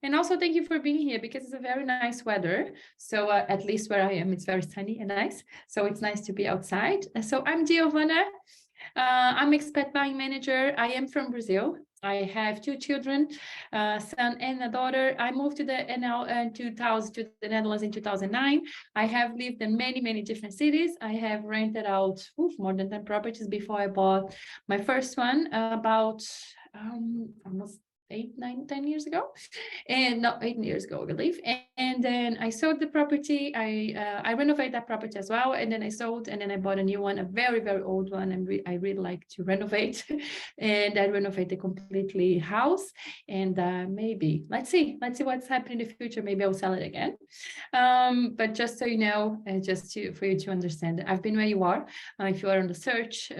And also thank you for being here because it's a very nice weather. So at least where I am, it's very sunny and nice. So it's nice to be outside. So I'm Diovana. I'm expat buying manager. I am from Brazil. I have two children, a son and a daughter. I moved to the NL in 2000 to the Netherlands in 2009. I have lived in many, many different cities. I have rented out more than 10 properties before I bought my first one about almost 8, 9, 10 years ago, and not 8 years ago, I believe. And then I sold the property. I renovated that property as well, and then I sold, and then I bought a new one, a very, very old one, and I really like to renovate. And I renovated the completely house, and maybe let's see what's happening in the future. Maybe I'll sell it again. But just so you know, for you to understand, I've been where you are. If you are on the search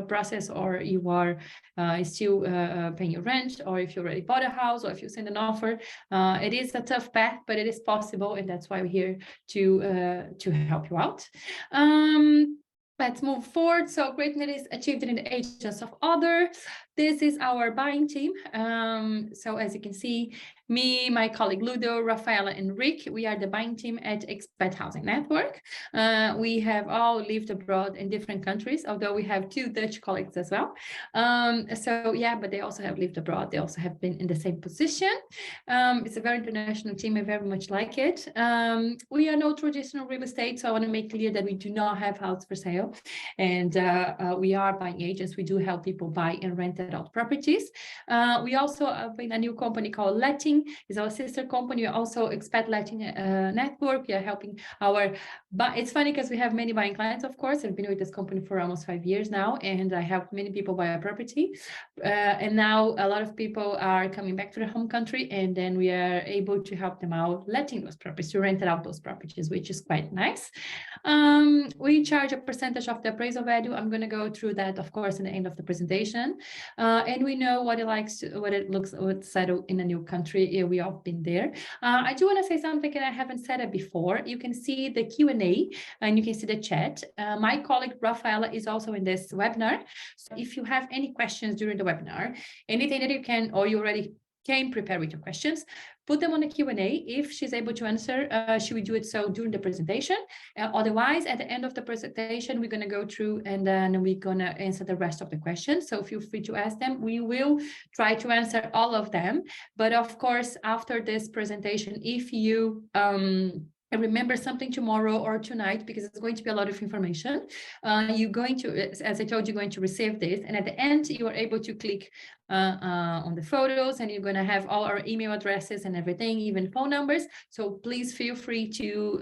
process, or you are still paying your rent, or if you already bought a house, or if you send an offer, it is a tough path, but it is possible, and that's why we're here to help you out. Let's move forward. So greatness is achieved in the agents of others. This is our buying team. So as you can see, me, my colleague Ludo, Rafaela, and Rick, we are the buying team at Expat Housing Network. We have all lived abroad in different countries, although we have 2 Dutch colleagues as well. So yeah, but they also have lived abroad. They also have been in the same position. It's a very international team. I very much like it. We are no traditional real estate, so I want to make clear that we do not have houses for sale, and we are buying agents. We do help people buy and rent out properties. We also have a new company called Letting, is our sister company. We're also Expat Letting Network. We are helping but it's funny because we have many buying clients, of course. I've been with this company for almost 5 years now, and I help many people buy a property. And now a lot of people are coming back to their home country, and then we are able to help them out letting those properties, to rent out those properties, which is quite nice. We charge a percentage of the appraisal value. I'm going to go through that, of course, in the end of the presentation. And we know what it looks settled in a new country. We all been there. I do want to say something, and I haven't said it before. You can see the Q&A, and you can see the chat. My colleague Rafaela is also in this webinar. So if you have any questions during the webinar, anything that you can, or you already came prepared with your questions, put them on the Q&A. If she's able to answer, she will do it so during the presentation. Otherwise, at the end of the presentation, we're going to go through, and then we're going to answer the rest of the questions. So feel free to ask them. We will try to answer all of them. But of course, after this presentation, if you remember something tomorrow or tonight, because it's going to be a lot of information, you're going to, as I told you, going to receive this, and at the end you are able to click on the photos, and you're going to have all our email addresses and everything, even phone numbers. So please feel free to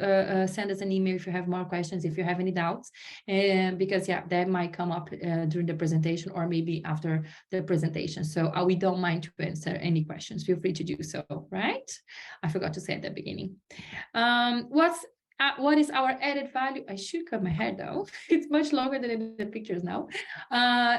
send us an email if you have more questions, if you have any doubts, because yeah, that might come up during the presentation, or maybe after the presentation. So we don't mind to answer any questions. Feel free to do so, right? I forgot to say at the beginning. What is our added value? I should cut my hair though. It's much longer than in the pictures now.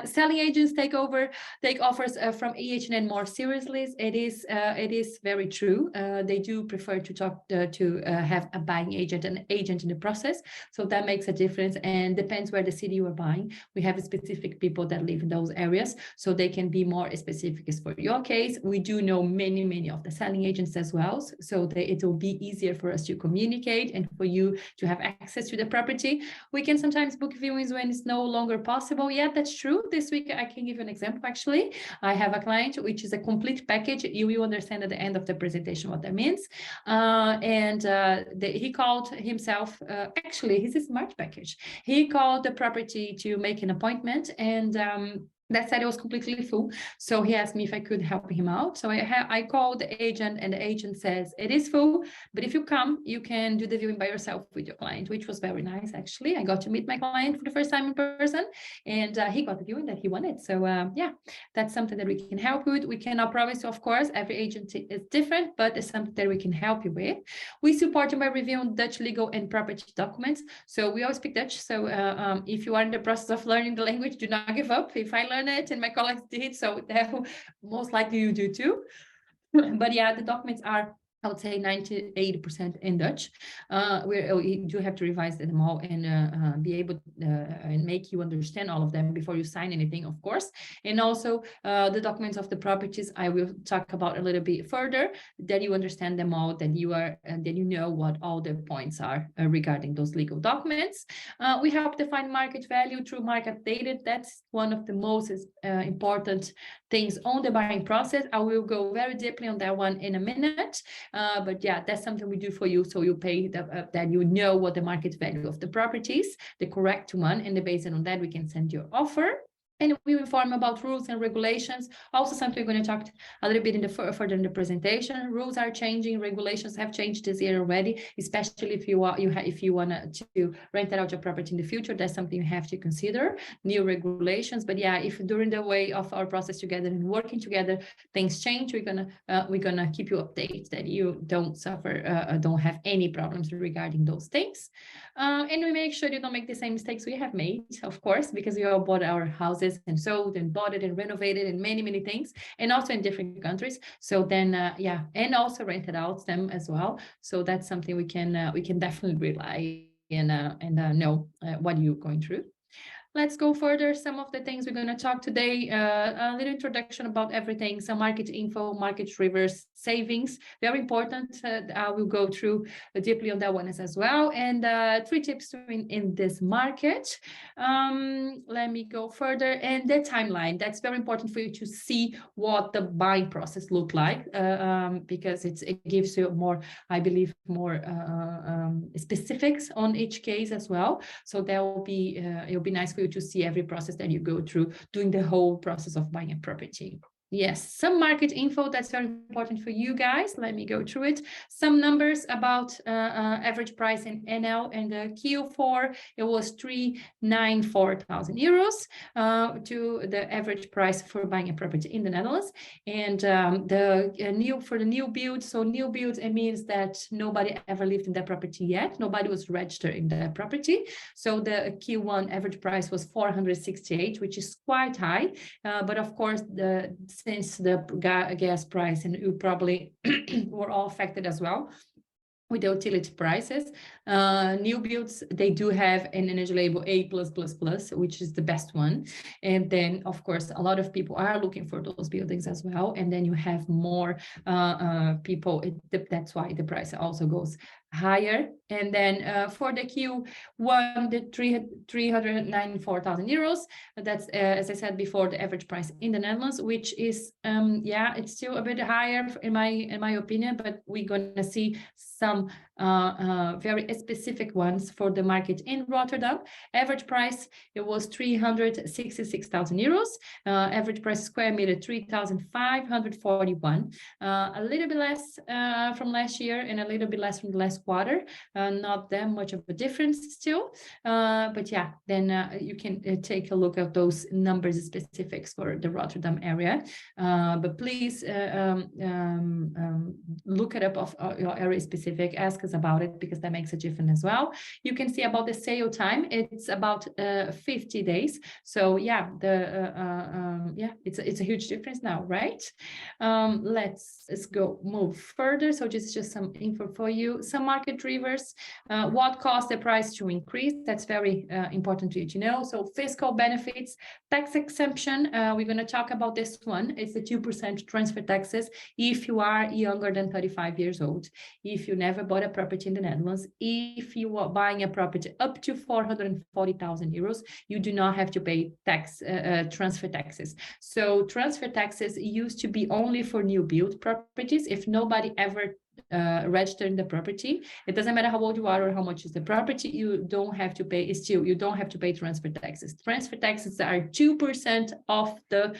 Selling agents take offers from EHN more seriously. It is very true. They do prefer to have a buying agent, an agent in the process. So that makes a difference, and depends where the city you are buying. We have specific people that live in those areas, so they can be more specific as for your case. We do know many of the selling agents as well, so it will be easier for us to communicate and for you to have access to the property. We can sometimes book viewings when it's no longer possible. Yeah, that's true. This week I can give you an example. Actually, I have a client which is a complete package. You will understand at the end of the presentation what that means. He called himself, actually, he's a smart package. He called the property to make an appointment, and that said it was completely full. So he asked me if I could help him out. So I called the agent, and the agent says it is full, but if you come, you can do the viewing by yourself with your client, which was very nice, actually. I got to meet my client for the first time in person, and he got the viewing that he wanted. So yeah, that's something that we can help with. We cannot promise, of course, every agent is different, but it's something that we can help you with. We support you by reviewing Dutch legal and property documents. So we all speak Dutch. So if you are in the process of learning the language, do not give up. If I learn it and my colleagues did, so most likely you do too. But yeah, the documents are I would say 80% in Dutch. We do have to revise them all and be able and make you understand all of them before you sign anything, of course. And also the documents of the properties, I will talk about a little bit further, that you understand them all, that you know what all the points are regarding those legal documents. We help define market value through market data. That's one of the most important things on the buying process. I will go very deeply on that one in a minute. But yeah, that's something we do for you. So you pay that you know what the market value of the property is, the correct one, and based on that, we can send you an offer. And we inform about rules and regulations. Also, something we're going to talk a little bit in the further in the presentation. Rules are changing, regulations have changed this year already, especially if you want to rent out your property in the future. That's something you have to consider, new regulations. But yeah, if during the way of our process together and working together, things change, we're gonna keep you updated that you don't suffer, don't have any problems regarding those things. And we make sure you don't make the same mistakes we have made, of course, because we all bought our houses and sold and bought it and renovated and many things, and also in different countries. So then yeah, and also rented out them as well. So that's something we can definitely rely and know what you're going through. Let's go further. Some of the things we're going to talk today, a little introduction about everything, some market info, market drivers, savings, very important. I will go through deeply on that one as well. And 3 tips to win in this market. Let me go further. And the timeline, that's very important for you to see what the buying process look like, because it gives you more, I believe, more specifics on each case as well. So that will be, it'll be nice for you to see every process that you go through during the whole process of buying a property. Yes, some market info that's very important for you guys. Let me go through it. Some numbers about average price in NL and the Q4. It was 394,000 euros to the average price for buying a property in the Netherlands. And for the new build. So new build, it means that nobody ever lived in that property yet. Nobody was registered in that property. So the Q1 average price was 468, which is quite high. But of course, since the gas price, and you probably were all affected as well with the utility prices, new builds, they do have an energy label A+++, which is the best one. And then, of course, a lot of people are looking for those buildings as well. And then you have more people, that's why the price also goes higher. And then for the Q1, the 394,000 euros. That's, as I said before, the average price in the Netherlands, which is, yeah, it's still a bit higher in my opinion, but we're going to see some very specific ones for the market in Rotterdam. Average price, it was 366,000 euros. Average price square meter, 3,541. A little bit less from last year and a little bit less from the last quarter. Not that much of a difference still. But yeah, then you can take a look at those numbers specifics for the Rotterdam area. But please look it up of your area specific, ask us about it, because that makes a difference as well. You can see about the sale time, it's about 50 days. So yeah, yeah, it's a huge difference now, right? Let's move further. So just some info for you. Some market drivers, what caused the price to increase? That's very important to you to know. So fiscal benefits, tax exemption, we're going to talk about this one. It's the 2% transfer taxes if you are younger than 35 years old, if you never bought a property in the Netherlands, if you are buying a property up to 440,000 euros, you do not have to pay transfer taxes. So transfer taxes used to be only for new build properties. If nobody ever registered in the property, it doesn't matter how old you are or how much is the property, you don't have to pay. You don't have to pay transfer taxes. Transfer taxes are 2% of the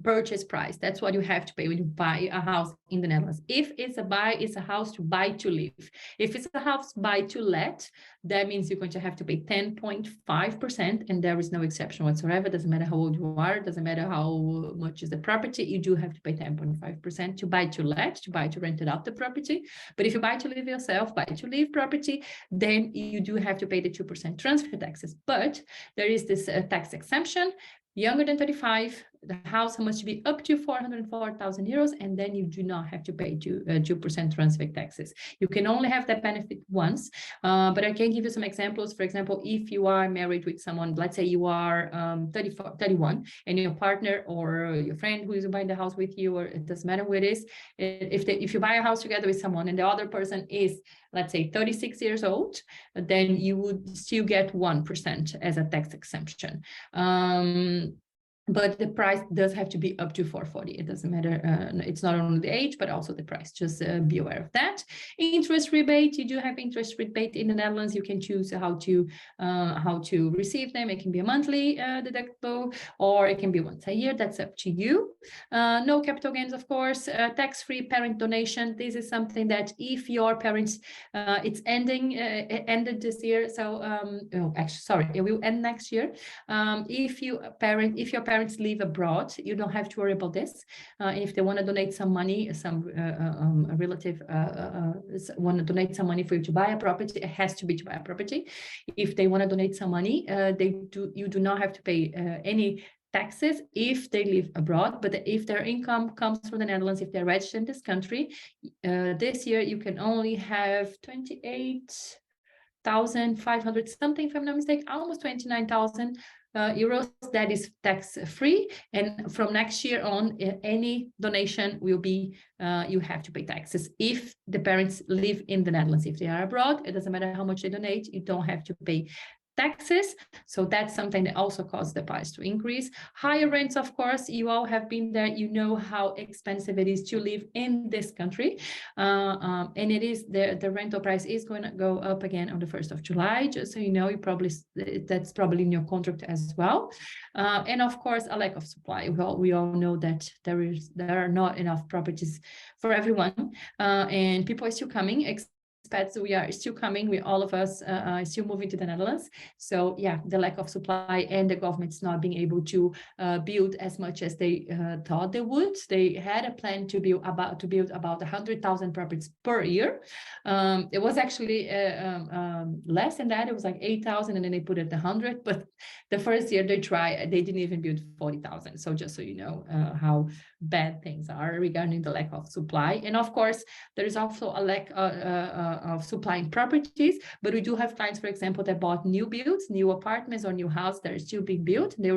purchase price. That's what you have to pay when you buy a house in the Netherlands. If it's a house to buy to live. If it's a house buy to let, that means you're going to have to pay 10.5%, and there is no exception whatsoever. Doesn't matter how old you are, doesn't matter how much is the property, you do have to pay 10.5% to buy to let, to buy to rent it out the property. But if you buy to live yourself, buy to live property, then you do have to pay the 2% transfer taxes. But there is this tax exemption. Younger than 35, the house must be up to 404,000 euros, and then you do not have to pay 2% transfer taxes. You can only have that benefit once, but I can give you some examples. For example, if you are married with someone, let's say you are 31, and your partner or your friend who is buying the house with you, or it doesn't matter who it is, if you buy a house together with someone and the other person is, let's say, 36 years old, then you would still get 1% as a tax exemption. But the price does have to be up to 440. It doesn't matter. It's not only the age, but also the price. Just be aware of that. Interest rebate. You do have interest rebate in the Netherlands. You can choose how to receive them. It can be a monthly deductible, or it can be once a year. That's up to you. No capital gains, of course. Tax-free parent donation. This is something that if your parents, it's ending, it ended this year. So, actually, sorry, it will end next year. If your parents live abroad, you don't have to worry about this. If they want to donate some money, a relative want to donate some money for you to buy a property, it has to be to buy a property. If they want to donate some money, you do not have to pay any taxes if they live abroad. But if their income comes from the Netherlands, if they're registered in this country, this year you can only have 28,500 something, if I'm not mistaken, almost 29,000 euros. That is tax free, and from next year on, any donation will be you have to pay taxes if the parents live in the Netherlands. If they are abroad, it doesn't matter how much they donate, you don't have to pay taxes. So that's something that also caused the price to increase. Higher rents, of course, you all have been there, you know how expensive it is to live in this country, and it is the rental price is going to go up again on the 1st of July, just so you know. That's probably in your contract as well. And of course, a lack of supply. Well, we all know that there are not enough properties for everyone, and people are still coming. Expats, we are still coming. All of us still moving to the Netherlands. So yeah, the lack of supply and the government's not being able to build as much as they thought they would. They had a plan to build about 100,000 properties per year. It was actually less than that. It was like 8,000, and then they put it at 100. But the first year they didn't even build 40,000. So just so you know how bad things are regarding the lack of supply. And of course, there is also a lack of supplying properties, but we do have clients, for example, that bought new builds, new apartments or new houses that are still being built. They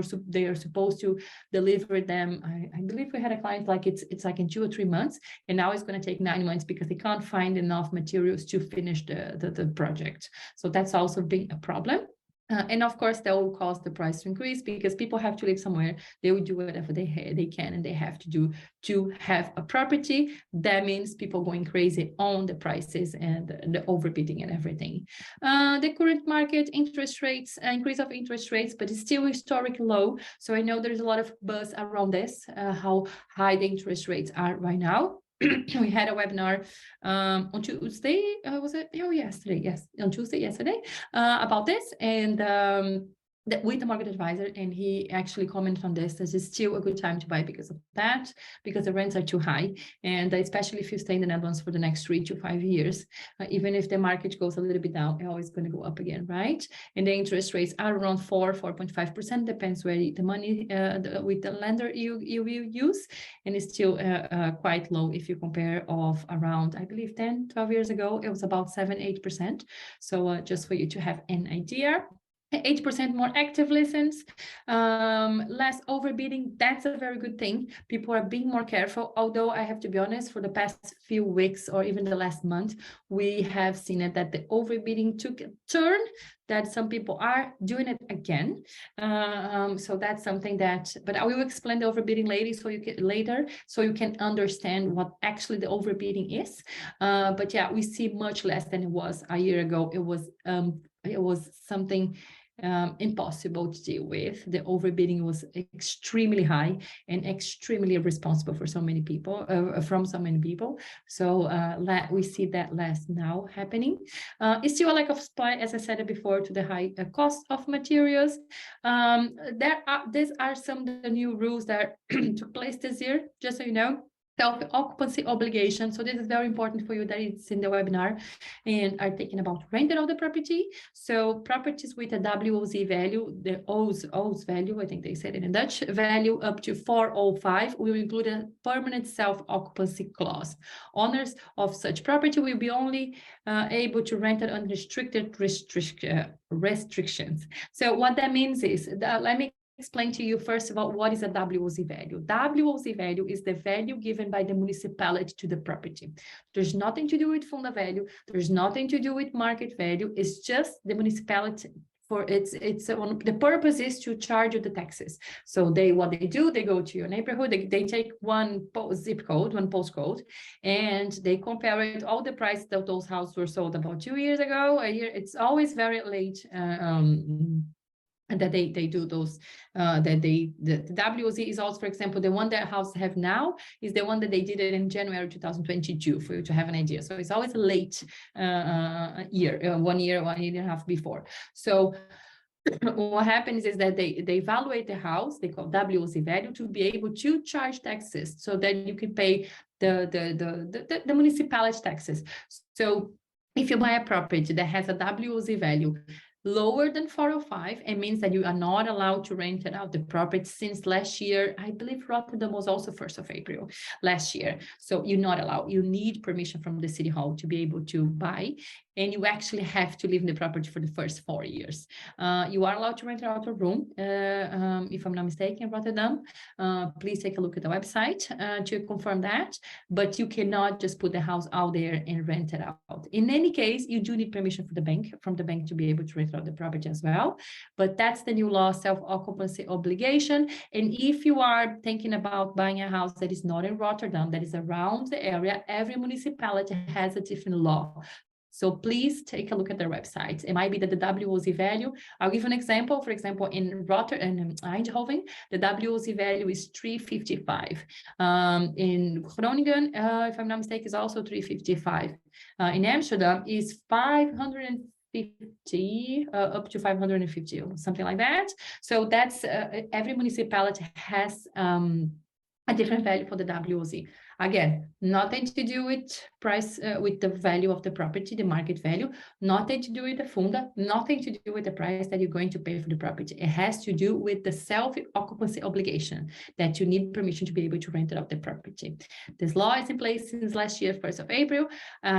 are supposed to deliver them. I believe we had a client like it's like in 2 or 3 months, and now it's going to take 9 months because they can't find enough materials to finish the project. So that's also been a problem. And of course, that will cause the price to increase because people have to live somewhere. They will do whatever they can and they have to do to have a property. That means people going crazy on the prices and the overbidding and everything. The current market interest rates, increase of interest rates, but it's still historically low. So I know there's a lot of buzz around this, how high the interest rates are right now. We had a webinar on Tuesday, was it? Oh, yesterday, yes, on Tuesday, yesterday, about this, and with the market advisor, and he actually commented on this. This is still a good time to buy because of that, because the rents are too high, and especially if you stay in the Netherlands for the next 3 to 5 years, even if the market goes a little bit down, it's always going to go up again, right? And the interest rates are around 4.5%, depends where the money with the lender you will use, and it's still quite low if you compare of around, I believe 10-12 years ago, it was about 7-8%. So just for you to have an idea. 8% more active listens, less overbidding. That's a very good thing. People are being more careful, although I have to be honest, for the past few weeks or even the last month, we have seen it that the overbidding took a turn, that some people are doing it again. So that's something that, but I will explain the overbidding later so you can understand what actually the overbidding is. But yeah, we see much less than it was a year ago. It was something impossible to deal with. The overbidding was extremely high and extremely responsible for so many people, from so many people. So we see that less now happening. It's still a lack of supply, as I said it before, to the high cost of materials. These are some of the new rules that took place this year, just so you know. self-occupancy obligation. So this is very important for you that it's in the webinar and are thinking about renting out the property. So properties with a WOZ value, the OZ value, I think they said it in Dutch, value up to 405 will include a permanent self-occupancy clause. Owners of such property will be only able to rent it under restricted restrictions. So what that means is, let me explain to you first of all what is a WOZ value. WOZ value is the value given by the municipality to the property. There's nothing to do with funda value. There's nothing to do with market value. It's just the municipality. The purpose is to charge you the taxes. So what they do, they go to your neighborhood, they take one zip code, one postcode, and they compare it all the price that those houses were sold about 2 years ago, a year. It's always very late. And that they do those, the WOZ is also, for example, the one that houses have now is the one that they did it in January 2022, for you to have an idea. So it's always a late year, 1 year, 1 year and a half before. So what happens is that they evaluate the house, they call WOZ value, to be able to charge taxes so that you can pay the municipality taxes. So if you buy a property that has a WOZ value lower than 405, it means that you are not allowed to rent it out the property since last year. I believe Rotterdam was also 1st of April last year. So you're not allowed. You need permission from the city hall to be able to buy. And you actually have to live in the property for the first 4 years. You are allowed to rent out a room, if I'm not mistaken, in Rotterdam. Please take a look at the website to confirm that. But you cannot just put the house out there and rent it out. In any case, you do need permission from the bank to be able to rent out the property as well. But that's the new law, self-occupancy obligation. And if you are thinking about buying a house that is not in Rotterdam, that is around the area, every municipality has a different law. So please take a look at their websites. It might be that the WOZ value, I'll give an example. For example, in Rotterdam and Eindhoven, the WOZ value is 355. In Groningen, if I'm not mistaken, is also 355. In Amsterdam is 550 up to 550, or something like that. So that's every municipality has a different value for the WOZ. Again, nothing to do with price, with the value of the property, the market value, nothing to do with the funda, nothing to do with the price that you're going to pay for the property. It has to do with the self-occupancy obligation that you need permission to be able to rent out the property. This law is in place since last year, 1st of April.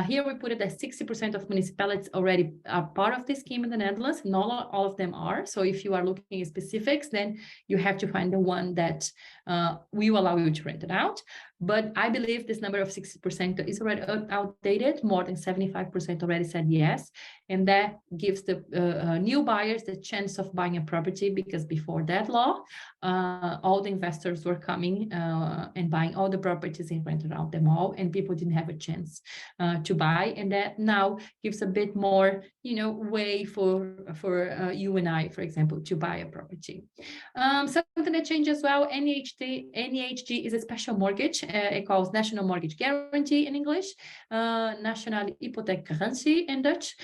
Here we put it that 60% of municipalities already are part of this scheme in the Netherlands. Not all of them are. So if you are looking at specifics, then you have to find the one that will allow you to rent it out. But I believe this number of 60% is already outdated. More than 75% already said yes. And that gives the new buyers the chance of buying a property, because before that law, all the investors were coming and buying all the properties and rented out them all, and people didn't have a chance to buy. And that now gives a bit more, way for you and I, for example, to buy a property. Something that changed as well, NHG is a special mortgage. It calls National Mortgage Guarantee in English, Nationale Hypotheekgarantie in Dutch.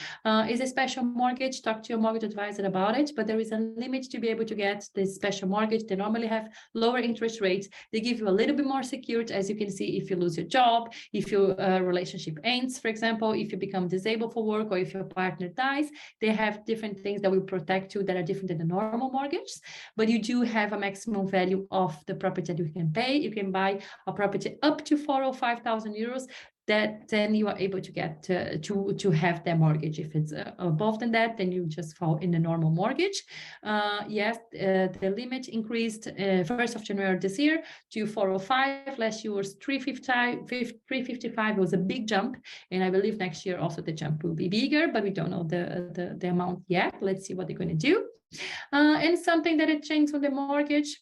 Is a special mortgage. Talk to your mortgage advisor about it, but there is a limit to be able to get this special mortgage. They normally have lower interest rates. They give you a little bit more security, as you can see, if you lose your job, if your relationship ends, for example, if you become disabled for work, or if your partner dies. They have different things that will protect you that are different than the normal mortgage, but you do have a maximum value of the property that you can pay. You can buy a property up to 405,000 euros. That then you are able to get to have that mortgage. If it's above than that, then you just fall in the normal mortgage. Yes, the limit increased 1st of January this year to 405. Last year was 355. It was a big jump, and I believe next year also the jump will be bigger, but we don't know the amount yet. Let's see what they're going to do. And something that had changed with the mortgage,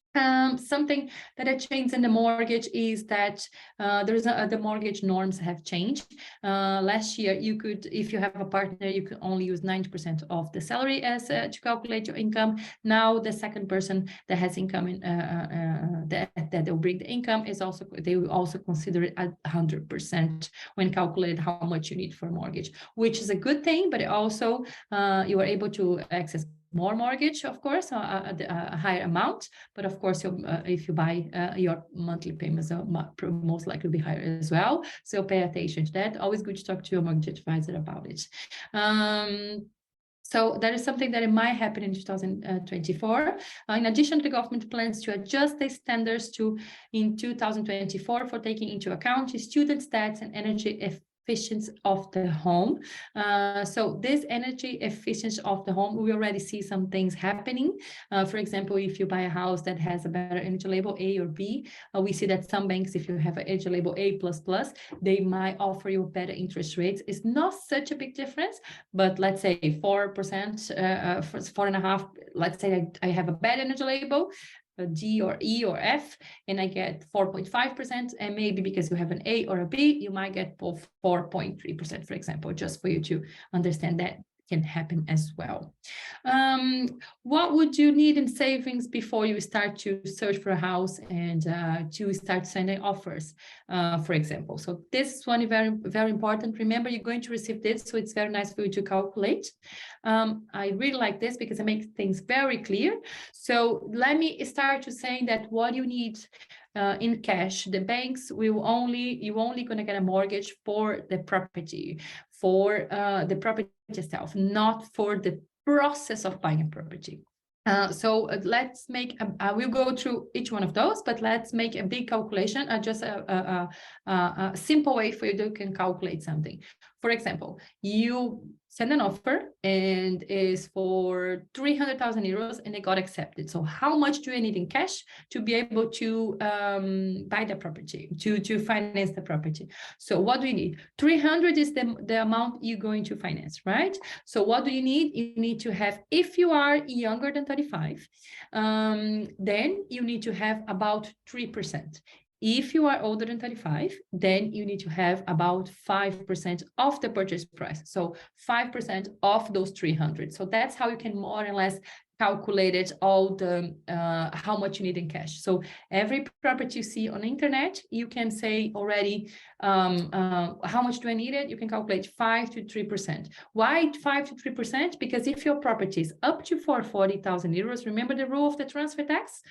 is that the mortgage norms have changed. Last year, you could, if you have a partner, you could only use 90% of the salary as to calculate your income. Now, the second person that has income in that will bring the income they will also consider it at 100% when calculating how much you need for a mortgage, which is a good thing. But also you are able to access more mortgage, of course, a higher amount. But of course, if you buy, your monthly payments are most likely be higher as well. So pay attention to that. Always good to talk to your mortgage advisor about it. So that is something that it might happen in 2024. In addition, the government plans to adjust the standards in 2024 for taking into account student stats and energy efficiency of the home. So this energy efficiency of the home, we already see some things happening. For example, if you buy a house that has a better energy label A or B, we see that some banks, if you have an energy label A++, they might offer you better interest rates. It's not such a big difference, but let's say 4%, 4.5%. Let's say I have a bad energy label, a D or E or F, and I get 4.5%, and maybe because you have an A or a B, you might get 4.3%, for example, just for you to understand that can happen as well. What would you need in savings before you start to search for a house and to start sending offers, for example? So this is one very, very important. Remember, you're going to receive this, so it's very nice for you to calculate. I really like this because it makes things very clear. So let me start to saying that what you need in cash, the banks you're only going to get a mortgage for the property, for the property itself, not for the process of buying a property. So let's make, I will go through each one of those, but let's make a big calculation, just a simple way for you to can calculate something. For example, you send an offer and is for 300,000 euros and it got accepted. So how much do you need in cash to be able to buy the property, to finance the property? So what do you need? 300 is the amount you're going to finance, right? So what do you need? You need to have, if you are younger than 35, then you need to have about 3%. If you are older than 35, then you need to have about 5% of the purchase price. So 5% of those 300. So that's how you can more or less calculate it, all the how much you need in cash. So every property you see on the internet, you can say already how much do I need it? You can calculate 5 to 3%. Why 5 to 3%? Because if your property is up to 440,000 euros, remember the rule of the transfer tax?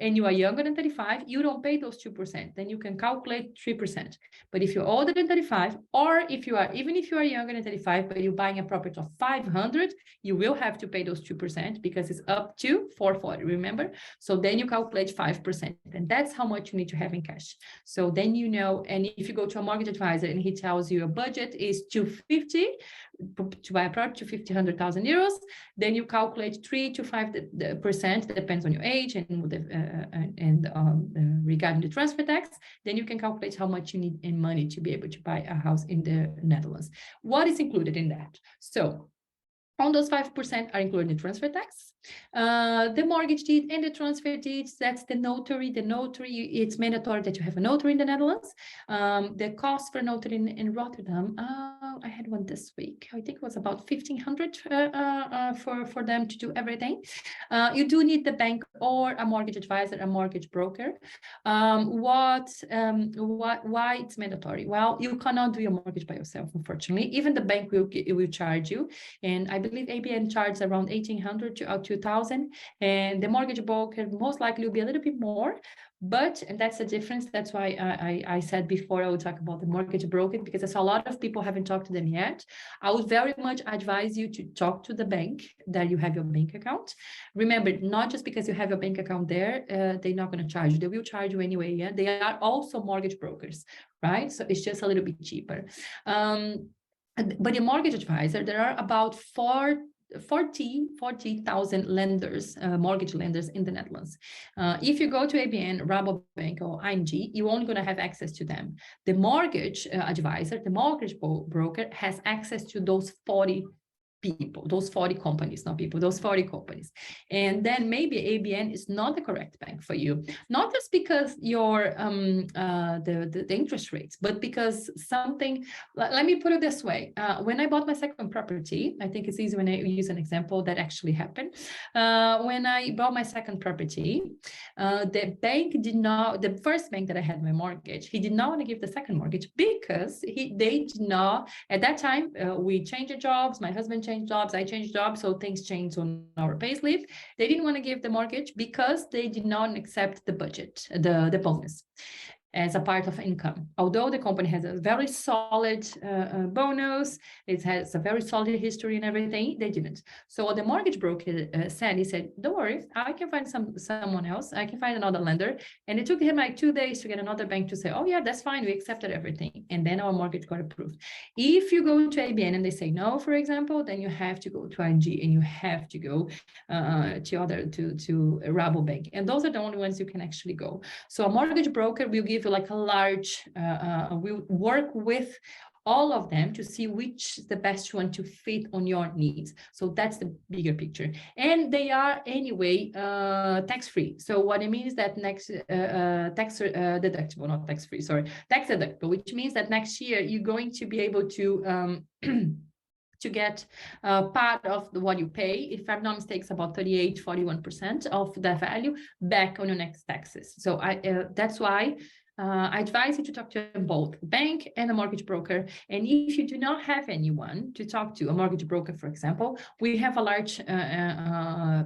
And you are younger than 35, you don't pay those 2%, then you can calculate 3%. But if you're older than 35, or even if you are younger than 35, but you're buying a property of 500, you will have to pay those 2% because it's up to 440, remember? So then you calculate 5%, and that's how much you need to have in cash. So then you know, and if you go to a mortgage advisor and he tells you a budget is 250, to buy a property to 100,000 euros, then you calculate 3 to 5%, depends on your age and regarding the transfer tax, then you can calculate how much you need in money to be able to buy a house in the Netherlands. What is included in that? So on those 5% are included in the transfer tax, the mortgage deed and the transfer deeds, that's the notary. The notary, it's mandatory that you have a notary in the Netherlands. The cost for notary in Rotterdam, I had one this week. I think it was about 1,500 for them to do everything. You do need the bank or a mortgage advisor, a mortgage broker. Why it's mandatory? Well, you cannot do your mortgage by yourself, unfortunately. Even the bank will charge you, and I believe ABN charges around 1,800 to 2,000, and the mortgage broker most likely will be a little bit more. But, and that's the difference. That's why I said before I would talk about the mortgage broker, because there's a lot of people haven't talked to them yet. I would very much advise you to talk to the bank that you have your bank account. Remember, not just because you have your bank account there, they're not going to charge you. They will charge you anyway. Yeah, they are also mortgage brokers, right? So it's just a little bit cheaper. But the mortgage advisor, there are about 40,000 lenders, mortgage lenders in the Netherlands. If you go to ABN, Rabobank, or ING, you're only going to have access to them. The mortgage advisor, the mortgage broker, has access to those 40 people, those 40 companies, not people, those 40 companies. And then maybe ABN is not the correct bank for you, not just because your the interest rates, but because something, let me put it this way. When I bought my second property, I think it's easy when I use an example that actually happened. When I bought my second property, the bank did not, the first bank that I had my mortgage, he did not want to give the second mortgage because they did not, at that time, we changed the jobs, my husband changed changed jobs, I changed jobs, so things changed on our payslip. They didn't want to give the mortgage because they did not accept the budget, the bonus, as a part of income. Although the company has a very solid bonus, it has a very solid history and everything, they didn't. So what the mortgage broker said, he said, don't worry, I can find someone else, I can find another lender. And it took him like 2 days to get another bank to say, oh yeah, that's fine, we accepted everything. And then our mortgage got approved. If you go to ABN and they say no, for example, then you have to go to ING and you have to go to Rabobank. And those are the only ones you can actually go. So a mortgage broker will give you like a large, we'll work with all of them to see which is the best one to fit on your needs. So that's the bigger picture. And they are anyway tax-free. So what it means that next tax deductible, not tax-free, sorry, tax deductible, which means that next year you're going to be able to to get part of what you pay, if I'm not mistaken, it's about 41% of the value back on your next taxes. So that's why I advise you to talk to both the bank and a mortgage broker. And if you do not have anyone to talk to, a mortgage broker, for example, we have a large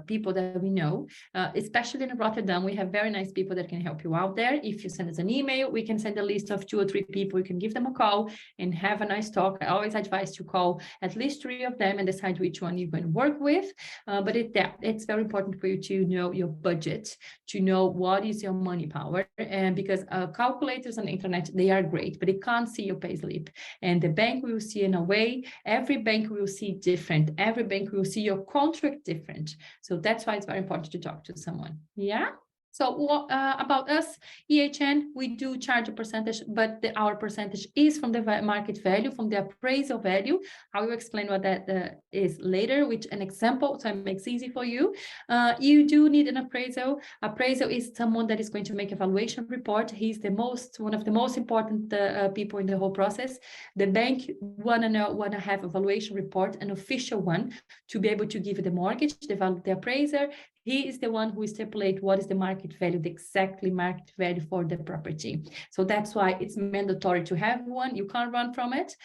people that we know, especially in Rotterdam. We have very nice people that can help you out there. If you send us an email, we can send a list of 2 or 3 people. You can give them a call and have a nice talk. I always advise to call at least 3 of them and decide which one you're going to work with. But it's very important for you to know your budget, to know what is your money power, and because calculators on the internet, they are great, but they can't see your payslip. And the bank will see in a way, every bank will see different. Every bank will see your contract different. So that's why it's very important to talk to someone. Yeah. So about us, EHN, we do charge a percentage, but our percentage is from the market value, from the appraisal value. I will explain what that is later, with an example, so it makes it easy for you. You do need an appraisal. Appraisal is someone that is going to make evaluation report. He's one of the most important people in the whole process. The bank wanna have evaluation report, an official one, to be able to give the mortgage, the appraiser. He is the one who stipulates what is the market value, the exactly market value for the property. So that's why it's mandatory to have one. You can't run from it.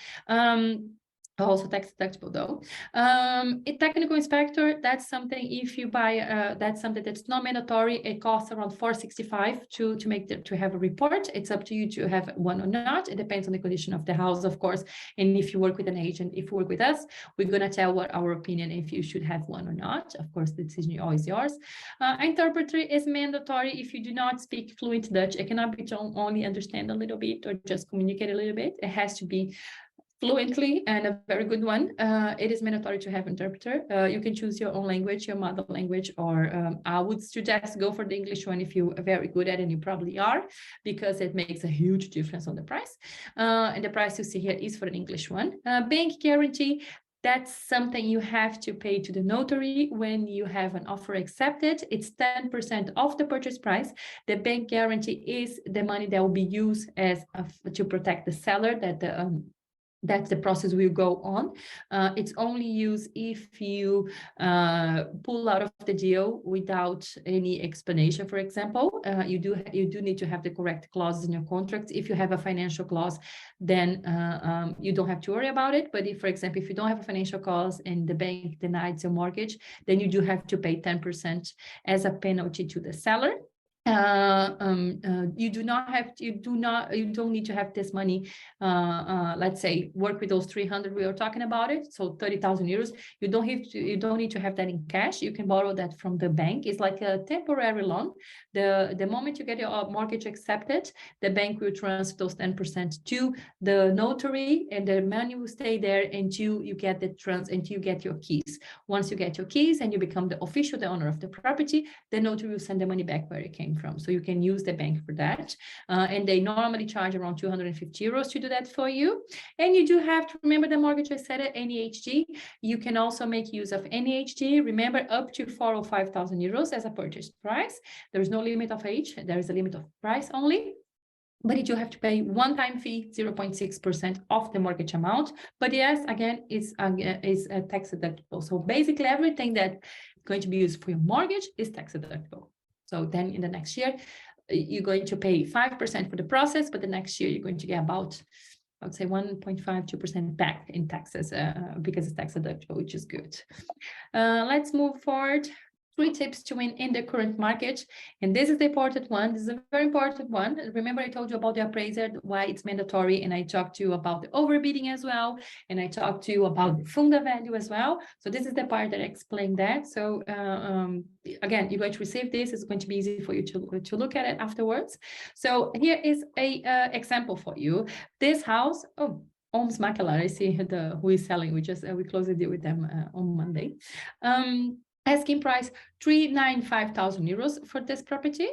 Also tax deductible though. A technical inspector, that's something, if you buy, that's something that's not mandatory. It costs around $465 to have a report. It's up to you to have one or not. It depends on the condition of the house, of course. And if you work with an agent, if you work with us, we're gonna tell what our opinion, if you should have one or not. Of course, the decision is always yours. Interpreter is mandatory if you do not speak fluent Dutch. It cannot be only understand a little bit or just communicate a little bit. It has to be fluently, and a very good one. It is mandatory to have interpreter. You can choose your own language, your mother language, or I would suggest go for the English one if you are very good at it, and you probably are, because it makes a huge difference on the price. And the price you see here is for an English one. Bank guarantee, that's something you have to pay to the notary when you have an offer accepted. It's 10% of the purchase price. The bank guarantee is the money that will be used as to protect the seller, that the process will go on. It's only used if you pull out of the deal without any explanation. For example, you do need to have the correct clauses in your contract. If you have a financial clause, then you don't have to worry about it. But if, for example, if you don't have a financial clause and the bank denies your mortgage, then you do have to pay 10% as a penalty to the seller. You don't need to have this money, let's say, work with those 300 we were talking about it, so 30,000 euros. You don't need to have that in cash. You can borrow that from the bank. It's like a temporary loan. The moment you get your mortgage accepted, the bank will transfer those 10% to the notary, and the money will stay there until you get until you get your keys. Once you get your keys and you become the owner of the property, the notary will send the money back where it came from. So you can use the bank for that. And they normally charge around 250 euros to do that for you. And you do have to remember the mortgage I said at NEHG. You can also make use of NEHG. Remember, up to 4,000 or 5,000 euros as a purchase price. There is no limit of age. There is a limit of price only. But you do have to pay one-time fee, 0.6% of the mortgage amount. But yes, again, is tax deductible. So basically everything that's going to be used for your mortgage is tax deductible. So then in the next year, you're going to pay 5% for the process, but the next year you're going to get about I would say 1.52% back in taxes because it's tax deductible, which is good. Let's move forward. 3 tips to win in the current market. And this is the important one. This is a very important one. Remember, I told you about the appraiser, why it's mandatory. And I talked to you about the overbidding as well. And I talked to you about the funda value as well. So this is the part that I explained that. So again, you're going to receive this. It's going to be easy for you to look at it afterwards. So here is a example for you. This house, Oms Makelar, I see who is selling. We closed a deal with them on Monday. Asking price 395,000 euros for this property.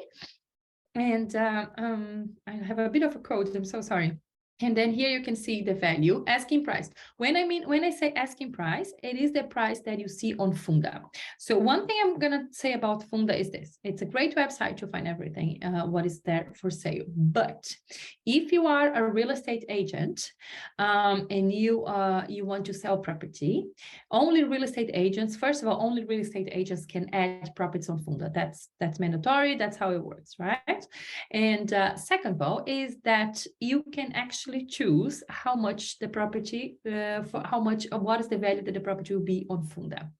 And I have a bit of a code, I'm so sorry. And then here you can see the value, asking price. When I say asking price, it is the price that you see on Funda. So one thing I'm gonna say about Funda is this: it's a great website to find everything, what is there for sale. But if you are a real estate agent and you want to sell property, only real estate agents, first of all, only real estate agents can add properties on Funda. That's mandatory. That's how it works, right? And second of all, is that you can actually choose how much the property, what is the value that the property will be on Funda.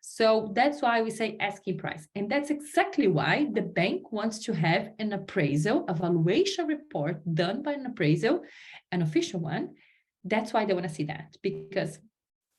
So that's why we say asking price. And that's exactly why the bank wants to have an appraisal, evaluation report done by an appraisal, an official one. That's why they want to see that, because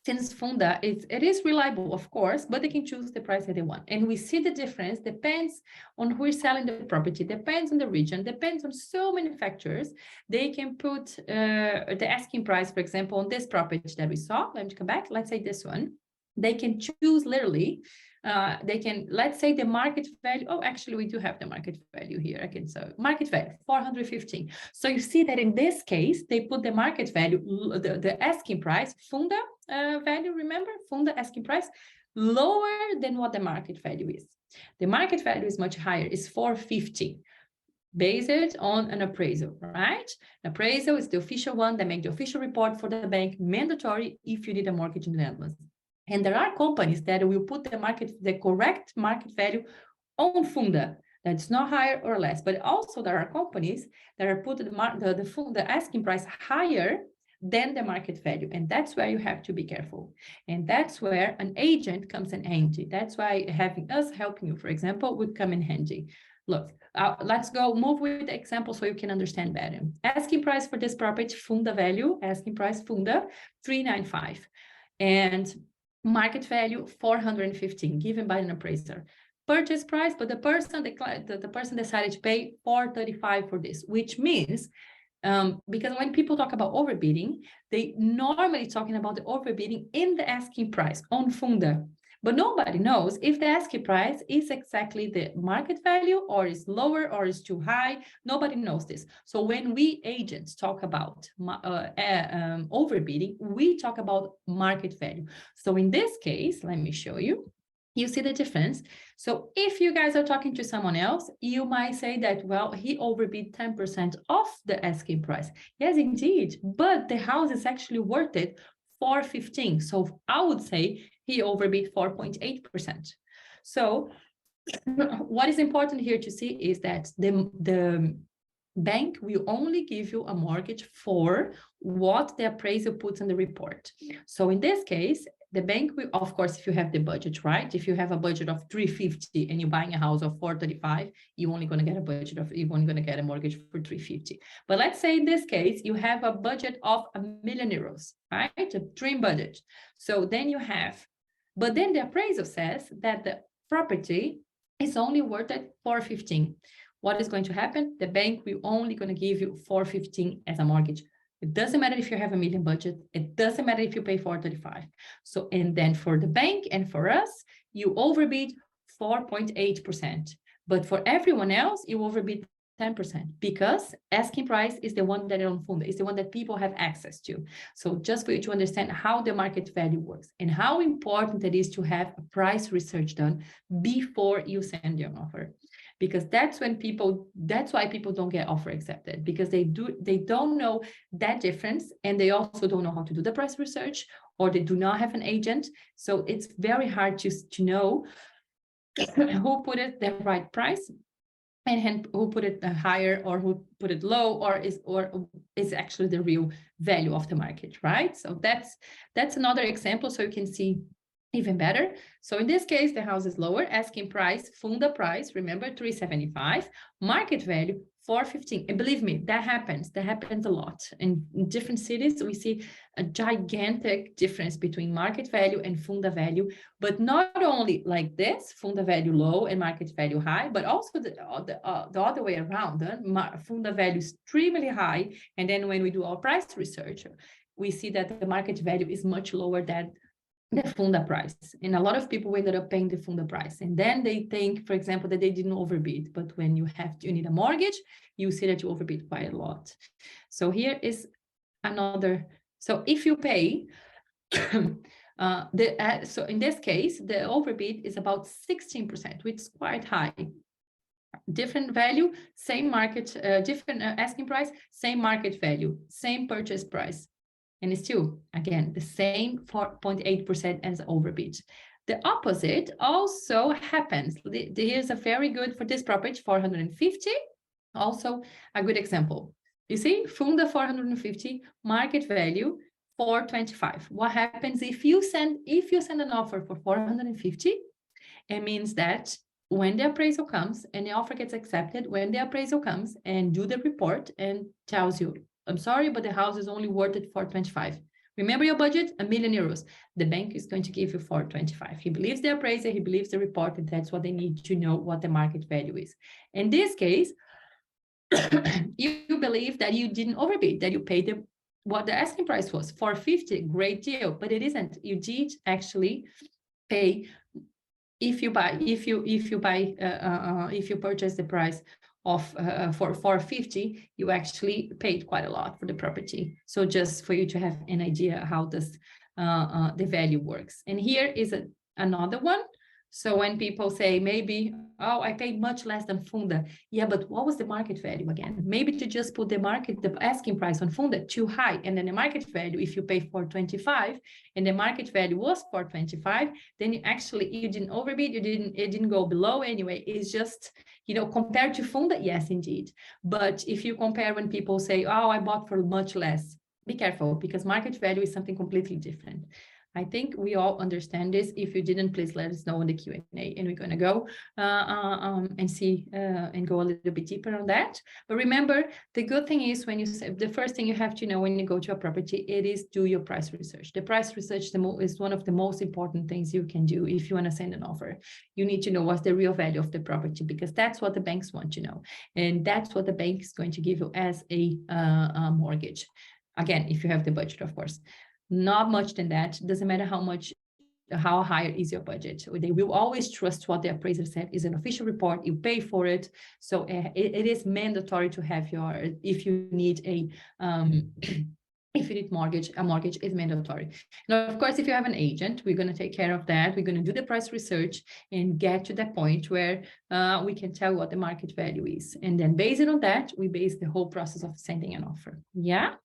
since Funda, it is reliable, of course, but they can choose the price that they want. And we see the difference depends on who is selling the property, depends on the region, depends on so many factors. They can put the asking price, for example, on this property that we saw. Let me come back. Let's say this one. They can choose literally. Let's say the market value. Oh, actually, we do have the market value here. Market value, 415. So you see that in this case, they put the market value, the asking price, Funda value, remember, Funda asking price, lower than what the market value is. The market value is much higher, it's 450. Based on an appraisal, right? An appraisal is the official one that makes the official report for the bank, mandatory if you need a mortgage in the Netherlands. And there are companies that will put the correct market value on Funda. That's not higher or less, but also there are companies that are putting the asking price higher than the market value. And that's where you have to be careful. And that's where an agent comes in handy. That's why having us helping you, for example, would come in handy. Look, let's move with the example so you can understand better. Asking price for this property, Funda value, asking price Funda, 395. And market value 415 given by an appraiser. Purchase price, but the person decided to pay 435 for this, which means because when people talk about overbidding, they normally talking about the overbidding in the asking price on Funda. But nobody knows if the asking price is exactly the market value or is lower or is too high. Nobody knows this. So when we agents talk about overbidding, we talk about market value. So in this case, let me show you. You see the difference. So if you guys are talking to someone else, you might say that, well, he overbid 10% off the asking price. Yes, indeed. But the house is actually worth it 415. So I would say he overbid 4.8%. So what is important here to see is that the bank will only give you a mortgage for what the appraiser puts in the report. So in this case, the bank will, of course, if you have the budget, right? If you have a budget of 350 and you're buying a house of 435, you're only going to get a mortgage for 350. But let's say in this case, you have a budget of €1 million, right? A dream budget. So then but then the appraisal says that the property is only worth at 415. What is going to happen? The bank will only going to give you 415 as a mortgage. It doesn't matter if you have $1 million budget. It doesn't matter if you pay 435. So, and then for the bank and for us, you overbid 4.8%. But for everyone else, you overbid 10% because asking price is the one that is on Funda, is the one that people have access to. So just for you to understand how the market value works and how important it is to have a price research done before you send your offer. Because that's why people don't get offer accepted, because they don't know that difference, and they also don't know how to do the price research, or they do not have an agent. So it's very hard to know who put it the right price and who put it higher or who put it low, or is actually the real value of the market, right? So that's another example, so you can see even better. So in this case, the house is lower, asking price, Funda price, remember 375, market value 415. And believe me, that happens a lot. In different cities, we see a gigantic difference between market value and Funda value, but not only like this, Funda value low and market value high, but also the other way around. Funda value is extremely high, and then when we do our price research, we see that the market value is much lower than the Funda price. And a lot of people ended up paying the Funda price. And then they think, for example, that they didn't overbid. But when you need a mortgage, you see that you overbid quite a lot. So here is another. So if you pay, so in this case, the overbid is about 16%, which is quite high. Different value, same market, different asking price, same market value, same purchase price. And it's still, again, the same 4.8% as overbid. The opposite also happens. Here's a very good, for this property, 450. Also a good example. You see, Funda 450, market value 425. What happens if you send an offer for 450? It means that when the appraisal comes and the offer gets accepted, when the appraisal comes and do the report and tells you, I'm sorry, but the house is only worth it 425. Remember your budget, €1 million. The bank is going to give you 425. He believes the appraiser, he believes the report, and that's what they need to know what the market value is. In this case, you believe that you didn't overbid, that you paid what the asking price was, 450, great deal, but it isn't. You did actually pay. If you purchase the price of for 450, you actually paid quite a lot for the property. So just for you to have an idea how this the value works. And here is another one. So when people say maybe, oh, I paid much less than Funda. Yeah, but what was the market value again? Maybe to just put the asking price on Funda too high, and then the market value, if you pay 425 and the market value was 425, then you didn't overbid, it didn't go below anyway. It's just, compared to Funda, yes, indeed. But if you compare when people say, oh, I bought for much less, be careful, because market value is something completely different. I think we all understand this. If you didn't, please let us know in the Q&A, and we're going to go and see and go a little bit deeper on that. But remember, the good thing is when you say, the first thing you have to know when you go to a property, it is do your price research. The price research is one of the most important things you can do if you want to send an offer. You need to know what's the real value of the property, because that's what the banks want to know. And that's what the bank is going to give you as a mortgage. Again, if you have the budget, of course. Not much than that. Doesn't matter how high is your budget. They will always trust what the appraiser said is an official report. You pay for it. So it is mandatory to have if you need if you need a mortgage is mandatory. Now, of course, if you have an agent, we're going to take care of that. We're going to do the price research and get to the point where we can tell what the market value is. And then based on that, we base the whole process of sending an offer. Yeah.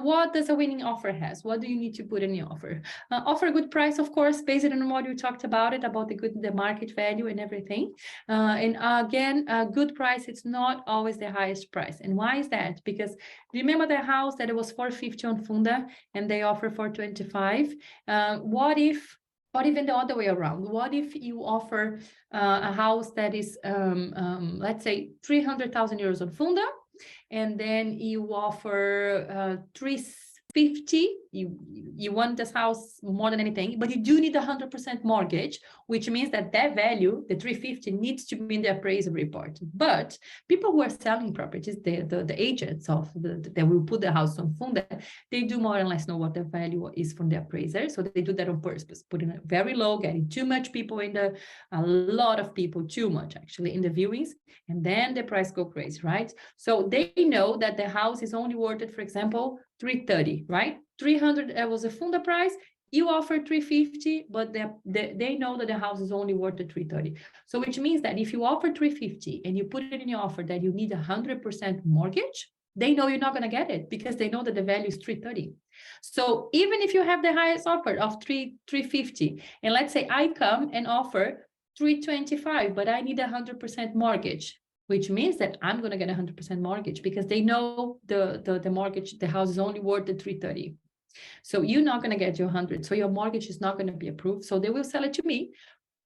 What does a winning offer has? What do you need to put in your offer? Offer a good price, of course, based on what you talked about about the market value and everything. And again, a good price, it's not always the highest price. And why is that? Because remember the house that it was 450 on Funda and they offer 425. What even the other way around? What if you offer a house that is, let's say, 300,000 euros on Funda, and then you offer 350, you want this house more than anything, but you do need 100% mortgage, which means that value, the 350, needs to be in the appraisal report. But people who are selling properties, the agents that will put the house on Funda, they do more or less know what the value is from the appraiser. So they do that on purpose, putting it very low, getting too much people a lot of people, too much actually, in the viewings, and then the price go crazy, right? So they know that the house is only worth it, for example, 330, right? 300 was a Funda price. You offer 350, but they know that the house is only worth 330. So which means that if you offer 350 and you put it in your offer that you need 100% mortgage, they know you're not going to get it because they know that the value is 330. So even if you have the highest offer of 350, and let's say I come and offer 325, but I need 100% mortgage, which means that I'm going to get 100% mortgage because they know the mortgage, the house is only worth the 330. So you're not going to get your 100. So your mortgage is not going to be approved. So they will sell it to me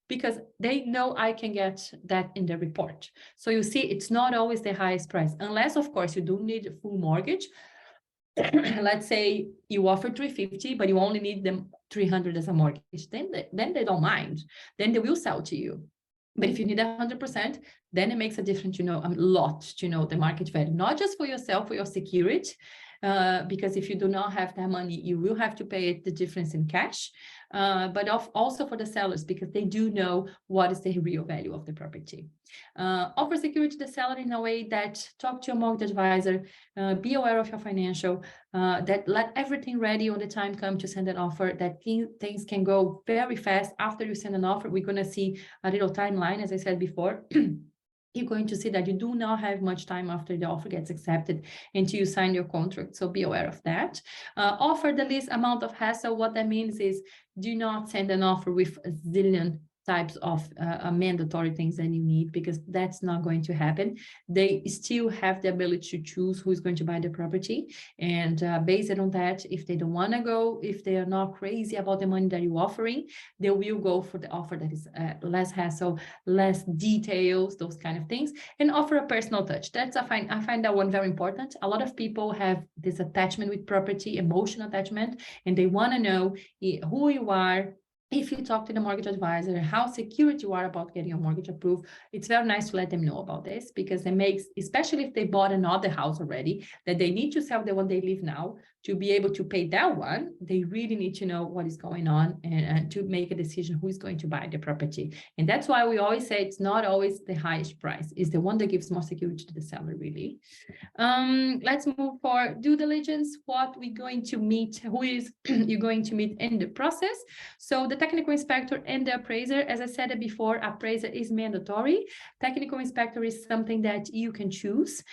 because they know I can get that in the report. So you see, it's not always the highest price, unless, of course, you do need a full mortgage. Let's say you offer 350, but you only need them 300 as a mortgage. Then they don't mind. Then they will sell to you. But if you need 100%, then it makes a difference, a lot, the market value, not just for yourself, for your security, because if you do not have that money, you will have to pay the difference in cash, but also for the sellers, because they do know what is the real value of the property. Offer security to the seller in a way that talk to your mortgage advisor, be aware of your financial, that let everything ready when the time comes to send an offer, that things can go very fast. After you send an offer, we're going to see a little timeline, as I said before. You're going to see that you do not have much time after the offer gets accepted until you sign your contract. So be aware of that. Offer the least amount of hassle. What that means is do not send an offer with a zillion types of mandatory things that you need, because that's not going to happen. They still have the ability to choose who's going to buy the property. And based on that, if they don't want to go, if they are not crazy about the money that you're offering, they will go for the offer that is less hassle, less details, those kind of things, and offer a personal touch. I find that one very important. A lot of people have this attachment with property, emotional attachment, and they want to know who you are. If you talk to the mortgage advisor, how secure you are about getting your mortgage approved, it's very nice to let them know about this, because it makes, especially if they bought another house already, that they need to sell the one they live now to be able to pay that one. They really need to know what is going on and to make a decision who is going to buy the property. And that's why we always say it's not always the highest price. It's the one that gives more security to the seller, really. Let's move for due diligence. What we're going to meet, who is you're going to meet in the process. So the technical inspector and the appraiser, as I said before, appraiser is mandatory. Technical inspector is something that you can choose.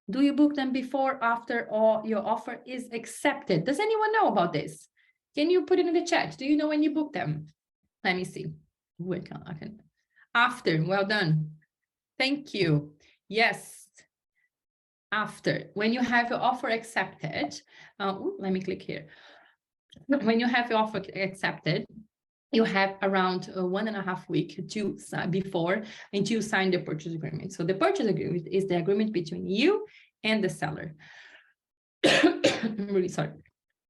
Do you book them before, after, or your offer is accepted? Does anyone know about this? Can you put it in the chat? Do you know when you book them? Let me see. I can. After, well done. Thank you. Yes. After, when you have your offer accepted, let me click here. When you have your offer accepted, you have around 1.5 weeks before until you sign the purchase agreement. So the purchase agreement is the agreement between you and the seller. I'm really sorry.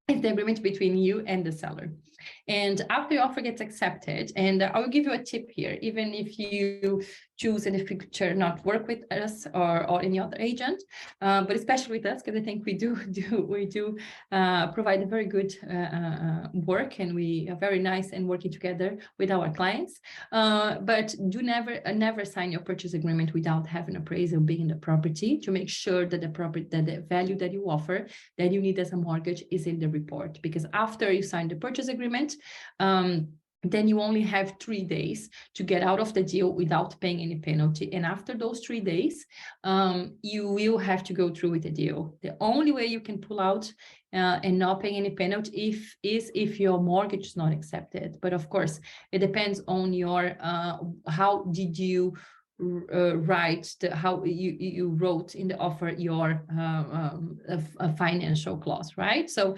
It's the agreement between you and the seller. And after your offer gets accepted, and I will give you a tip here, even if you choose in the future not work with us or any other agent, but especially with us, because I think we do provide a very good work, and we are very nice and working together with our clients. But do never sign your purchase agreement without having an appraisal being the property, to make sure that the value that you offer, that you need as a mortgage, is in the report. Because after you sign the purchase agreement, then you only have 3 days to get out of the deal without paying any penalty. And after those 3 days, you will have to go through with the deal. The only way you can pull out and not pay any penalty is if your mortgage is not accepted. But of course, it depends on your how did you write how you wrote in the offer your a financial clause, right? So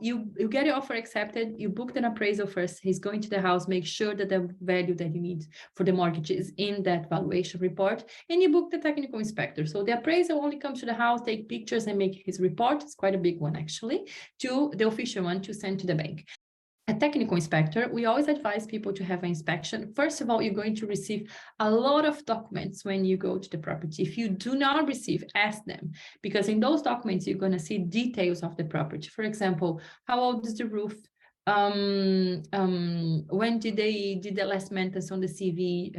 you get your offer accepted, you booked an appraisal first, he's going to the house, make sure that the value that you need for the mortgage is in that valuation report, and you book the technical inspector. So the appraiser only comes to the house, take pictures and make his report. It's quite a big one, actually, to the official one to send to the bank. A technical inspector, we always advise people to have an inspection. First of all, you're going to receive a lot of documents when you go to the property. If you do not receive, ask them, because in those documents, you're going to see details of the property. For example, how old is the roof? When did they did the last maintenance on the CV?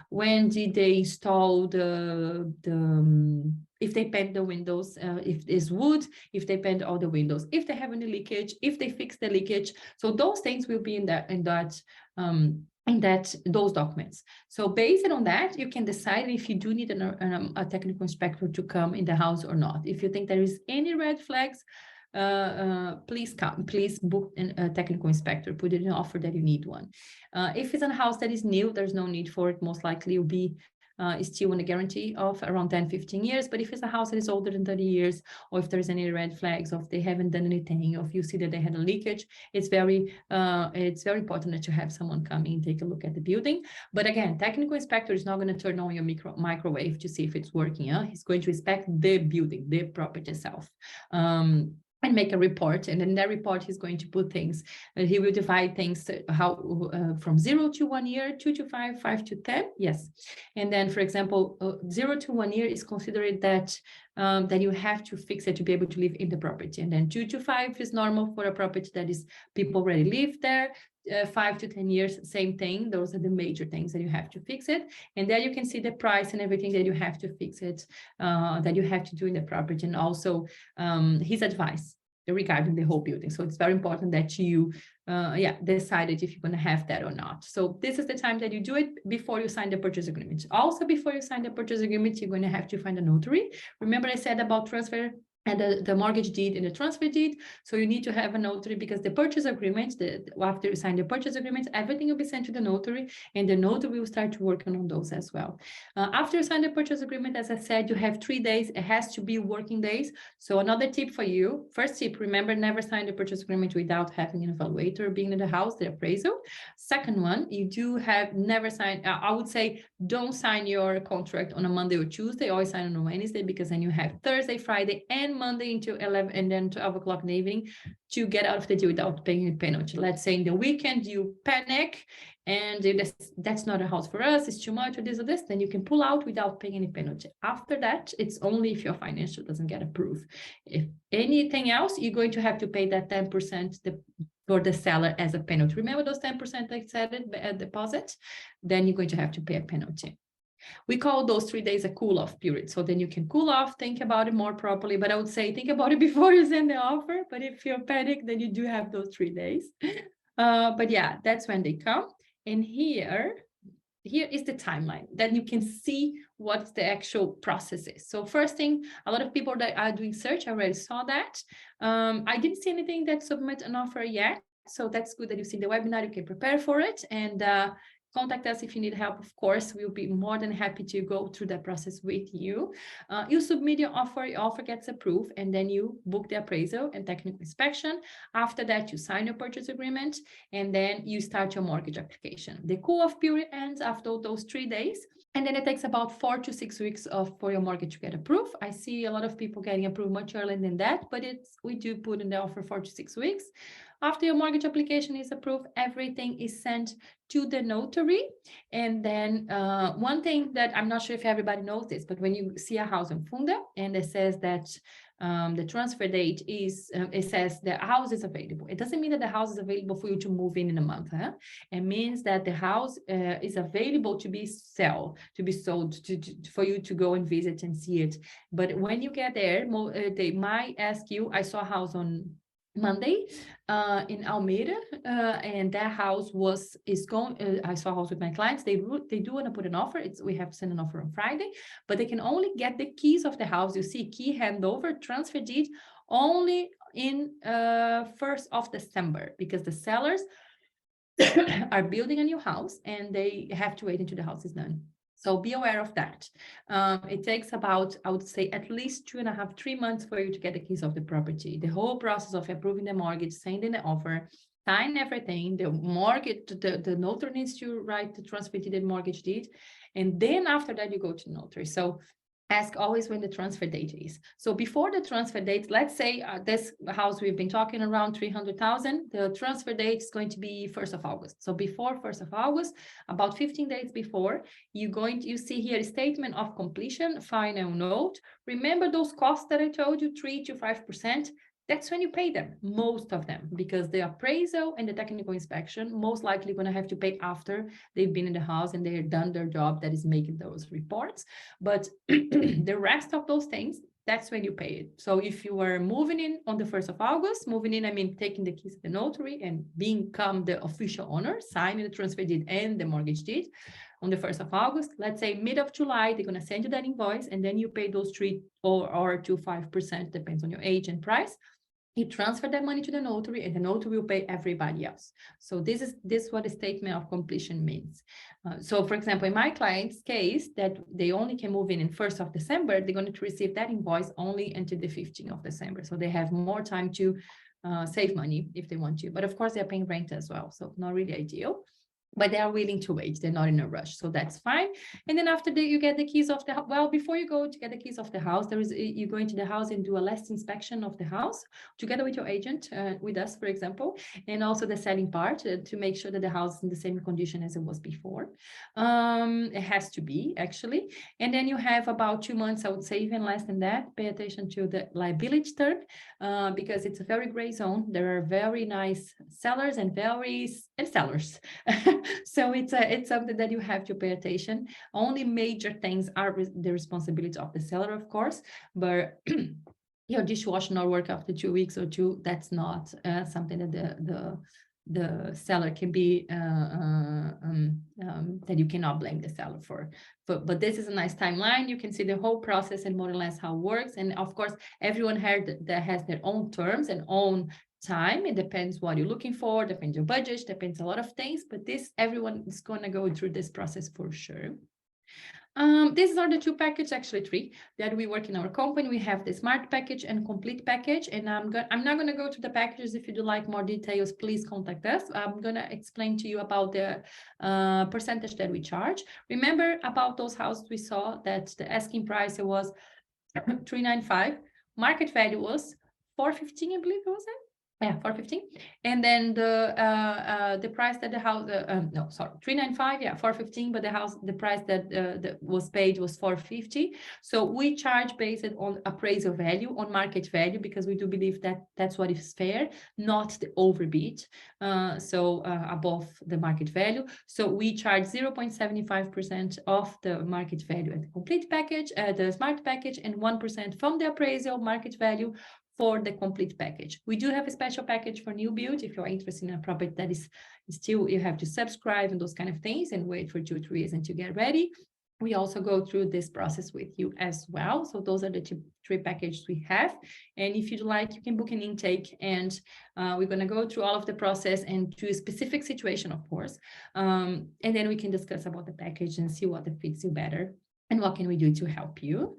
When did they install if they paint the windows, if it's wood, if they paint all the windows, if they have any leakage, if they fix the leakage. So those things will be in those documents. So based on that, you can decide if you do need a technical inspector to come in the house or not. If you think there is any red flags, please book a technical inspector, put it in an offer that you need one. If it's a house that is new, there's no need for it. Most likely you'll be still on a guarantee of around 10-15 years. But if it's a house that is older than 30 years, or if there's any red flags, or if they haven't done anything, or if you see that they had a leakage, it's very important that you have someone come in and take a look at the building. But again, technical inspector is not going to turn on your microwave to see if it's working. He's going to inspect the building, the property itself. And make a report, and in that report he's going to put things, he will divide things from 0 to 1 year, 2 to 5, 5 to 10, yes. And then, for example, 0 to 1 year is considered that you have to fix it to be able to live in the property, and then 2 to 5 is normal for a property that is people already live there. 5 to 10 years, same thing. Those are the major things that you have to fix it. And there you can see the price and everything that you have to fix it, that you have to do in the property, and also his advice regarding the whole building. So it's very important that you decided if you're going to have that or not. So this is the time that you do it before you sign the purchase agreement. Also, before you sign the purchase agreement, you're going to have to find a notary. Remember I said about transfer and the mortgage deed and the transfer deed. So you need to have a notary, because the purchase agreement, after you sign the purchase agreement, everything will be sent to the notary, and the notary will start to work on those as well. After you sign the purchase agreement, as I said, you have 3 days. It has to be working days. So another tip for you, first tip, remember, never sign the purchase agreement without having an evaluator being in the house, the appraisal. Second one, you do have never sign, I would say, don't sign your contract on a Monday or Tuesday, always sign on a Wednesday, because then you have Thursday, Friday, and Monday into 11 and then 12 o'clock in the evening to get out of the deal without paying a penalty. Let's say in the weekend you panic and that's not a house for us, it's too much, or this, then you can pull out without paying any penalty. After that, it's only if your financial doesn't get approved. If anything else, you're going to have to pay that 10% for the seller as a penalty. Remember those 10% I said at deposit? Then you're going to have to pay a penalty. We call those 3 days a cool-off period. So then you can cool off, think about it more properly. But I would say think about it before you send the offer. But if you're panicked, then you do have those 3 days. But yeah, that's when they come. And here is the timeline. Then you can see what the actual process is. So first thing, a lot of people that are doing search already saw that. I didn't see anything that submit an offer yet. So that's good that you see the webinar, you can prepare for it. And contact us if you need help. Of course, we'll be more than happy to go through that process with you. You submit your offer gets approved, and then you book the appraisal and technical inspection. After that, you sign your purchase agreement, and then you start your mortgage application. The cool-off period ends after those 3 days, and then it takes about 4 to 6 weeks for your mortgage to get approved. I see a lot of people getting approved much earlier than that, but we do put in the offer 4 to 6 weeks. After your mortgage application is approved, everything is sent to the notary. And then one thing that I'm not sure if everybody knows this, but when you see a house in Funda and it says that the transfer date is, it says the house is available. It doesn't mean that the house is available for you to move in a month. It means that the house is available to be sold, for you to go and visit and see it. But when you get there, they might ask you, I saw a house on Monday in Almeida, and that house I saw a house with my clients. They do want to put an offer. We have sent an offer on Friday, but they can only get the keys of the house. You see key handover, transfer deed only in 1st of December, because the sellers are building a new house and they have to wait until the house is done. So be aware of that. It takes about, I would say, at least 2.5, 3 months for you to get the keys of the property. The whole process of approving the mortgage, sending the offer, sign everything, the mortgage, the notary needs to write the transfer deed and mortgage deed. And then after that, you go to the notary. So ask always when the transfer date is. So before the transfer date, let's say this house we've been talking around 300,000, the transfer date is going to be 1st of August. So before 1st of August, about 15 days before, you see here a statement of completion, final note. Remember those costs that I told you, 3 to 5%? That's when you pay them, most of them, because the appraisal and the technical inspection most likely going to have to pay after they've been in the house and they've done their job, that is making those reports. But the rest of those things, that's when you pay it. So if you are moving in on the 1st of August, I mean taking the keys to the notary and become the official owner, signing the transfer deed and the mortgage deed on the 1st of August, let's say mid of July, they're going to send you that invoice, and then you pay those 3 or to 5%, depends on your age and price. You transfer that money to the notary, and the notary will pay everybody else. So this is what the statement of completion means. So for example, in my client's case, that they only can move in 1st of December, they're going to receive that invoice only until the 15th of December. So they have more time to save money if they want to. But of course, they're paying rent as well. So not really ideal. But they are willing to wait. They're not in a rush. So that's fine. And then after that, you get the keys of the house. Well, before you go to get the keys of the house, you go into the house and do a last inspection of the house together with your agent, with us, for example, and also the selling part to make sure that the house is in the same condition as it was before. It has to be, actually. And then you have about 2 months, I would say even less than that. Pay attention to the liability term because it's a very gray zone. There are very nice sellers and sellers. So it's something that you have to pay attention. Only major things are the responsibility of the seller, of course, but your dishwasher not work after 2 weeks or two, that's not something that the seller can be that you cannot blame the seller for. But this is a nice timeline. You can see the whole process and more or less how it works. And of course, everyone here that has their own terms and own time. It depends what you're looking for, depends your budget, depends a lot of things, but everyone is going to go through this process for sure. These are the 2 packages, actually 3, that we work in our company. We have the Smart package and Complete package, and I'm not going to go to the packages. If you do like more details, please contact us. I'm going to explain to you about the percentage that we charge. Remember about those houses we saw that the asking price was 395, market value was 415, I believe it was it. Yeah, 415. And then the price that the house, no, sorry, 395, yeah, 415, but the price that was paid was 450. So we charge based on appraisal value, on market value, because we do believe that that's what is fair, not the overbid, above the market value. So we charge 0.75% of the market value at the Complete package, the Smart package, and 1% from the appraisal market value for the Complete package. We do have a special package for new build. If you're interested in a property that is still, you have to subscribe and those kind of things and wait for 2 or 3 years and to get ready. We also go through this process with you as well. So those are the 3 packages we have. And if you'd like, you can book an intake, and we're going to go through all of the process and to a specific situation, of course. And then we can discuss about the package and see what fits you better and what can we do to help you.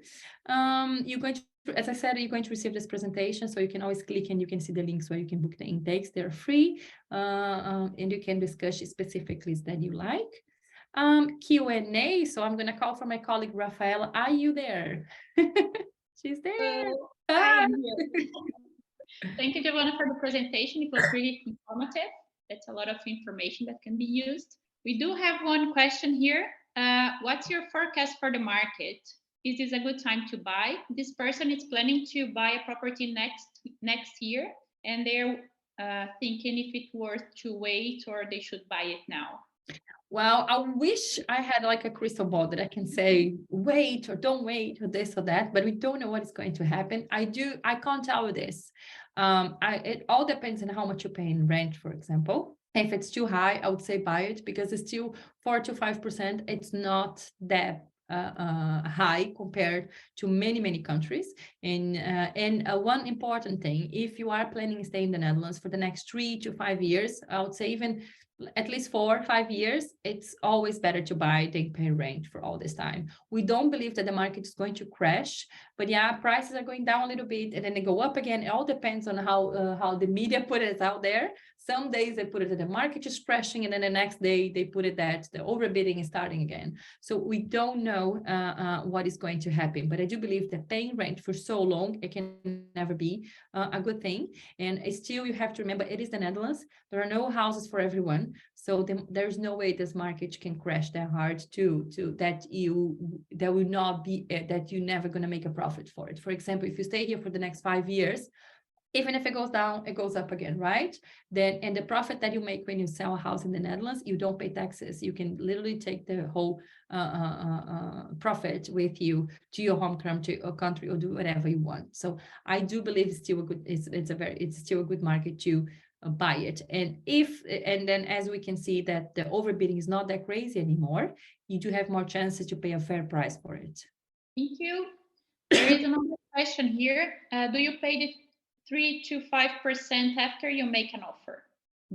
You're going to, as I said, you're going to receive this presentation, so you can always click and you can see the links where you can book the intakes. They're free, and you can discuss specifically that you like. Q&A. So I'm going to call for my colleague, Rafaela. Are you there? She's there. I am here. Thank you, Diovana, for the presentation. It was really informative. That's a lot of information that can be used. We do have one question here. What's your forecast for the market? Is this a good time to buy? This person is planning to buy a property next year, and they're thinking if it's worth to wait or they should buy it now. Well, I wish I had like a crystal ball that I can say, wait or don't wait or this or that, but we don't know what is going to happen. I can't tell you this. It all depends on how much you pay in rent, for example. If it's too high, I would say buy it because it's still 4 to 5%. It's not that high compared to many countries. And one important thing, if you are planning to stay in the Netherlands for the next 3 to 5 years, I would say even at least 4 or 5 years, it's always better to buy than pay rent for all this time. We don't believe that the market is going to crash, but yeah, prices are going down a little bit and then they go up again. It all depends on how the media put it out there. Some days they put it that the market is crashing, and then the next day they put it that the overbidding is starting again. So we don't know what is going to happen, but I do believe that paying rent for so long, it can never be a good thing. And still, you have to remember, it is the Netherlands. There are no houses for everyone. So there's no way this market can crash that hard that will not be, that you're never going to make a profit for it. For example, if you stay here for the next 5 years, even if it goes down, it goes up again, right? And the profit that you make when you sell a house in the Netherlands, you don't pay taxes. You can literally take the whole profit with you to your home country or do whatever you want. So I do believe it's still a good, it's still a good market to buy it. And then as we can see that the overbidding is not that crazy anymore, you do have more chances to pay a fair price for it. Thank you. There is another question here. Do you pay the 3 to 5% after you make an offer.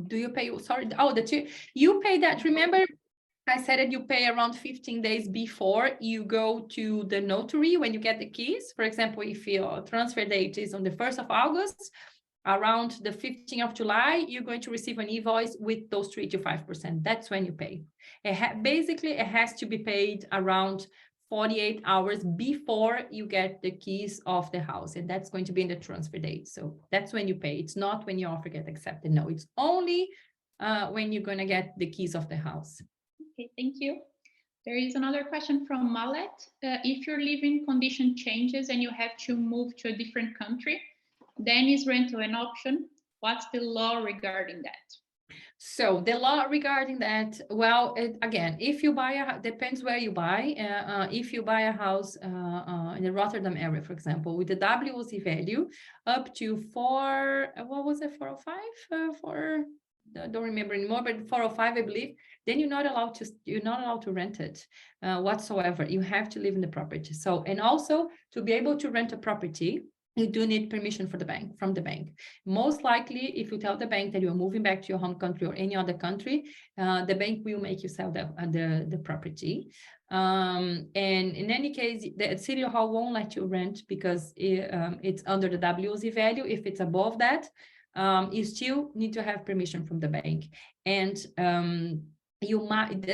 Do you pay? Sorry. Oh, you pay that. Remember, I said that you pay around 15 days before you go to the notary when you get the keys. For example, if your transfer date is on the 1st of August, around the 15th of July, you're going to receive an invoice with those 3 to 5%. That's when you pay. Basically, it has to be paid around 48 hours before you get the keys of the house, and that's going to be in the transfer date. So that's when you pay. It's not when your offer gets accepted. No, it's only when you're going to get the keys of the house. Okay, thank you. There is another question from Malet. If your living condition changes and you have to move to a different country, then is rental an option? What's the law regarding that? So the law regarding that, well, again, if you buy depends where you buy. If you buy a house in the Rotterdam area, for example, with the WC value up to 405? I don't remember anymore, but 405, I believe. Then you're not allowed to rent it whatsoever. You have to live in the property. So, and also to be able to rent a property, you do need permission from the bank. Most likely, if you tell the bank that you're moving back to your home country or any other country, the bank will make you sell the property. And in any case, the city hall won't let you rent because it's under the WZ value. If it's above that, you still need to have permission from the bank. And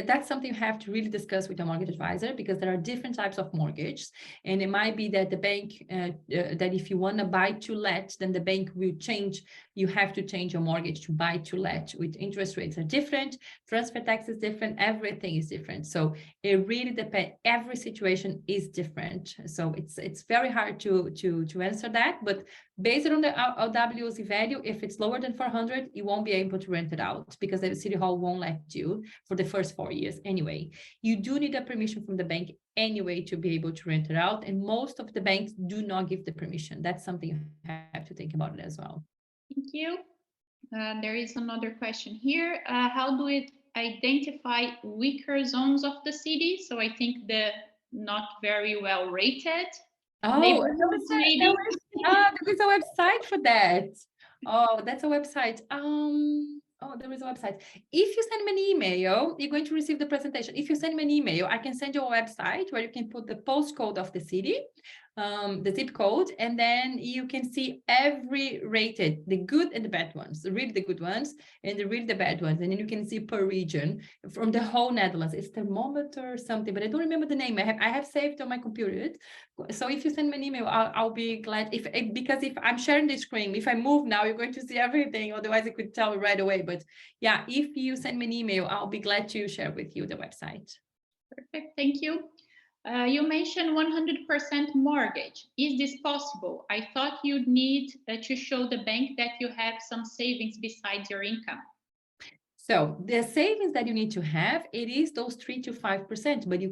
that's something you have to really discuss with your mortgage advisor, because there are different types of mortgages, and it might be that the bank that if you want to buy to let, then the bank will change. You have to change your mortgage to buy to let, with interest rates are different, transfer tax is different, everything is different. So it really depends. Every situation is different. So it's very hard to answer that, but based on the WZ value, if it's lower than 400, you won't be able to rent it out because the city hall won't let you for the first 4 years anyway. You do need a permission from the bank anyway to be able to rent it out, and most of the banks do not give the permission. That's something you have to think about it as well. Thank you. There is another question here. How do we identify weaker zones of the city? So I think the not very well rated. Oh, there is a website for that. Oh, that's a website. Oh, there is a website. If you send me an email, you're going to receive the presentation. If you send me an email, I can send you a website where you can put the postcode of the city, the zip code, and then you can see every rated, the good and the bad ones, really the good ones and really the bad ones. And then you can see per region from the whole Netherlands. It's thermometer or something, but I don't remember the name. I have saved on my computer. So if you send me an email, I'll be glad. Because if I'm sharing the screen, if I move now, you're going to see everything. Otherwise, I could tell you right away. But yeah, if you send me an email, I'll be glad to share with you the website. Perfect. Thank you. You mentioned 100% mortgage. Is this possible? I thought you'd need to show the bank that you have some savings besides your income. So the savings that you need to have, it is those 3 to 5%, but you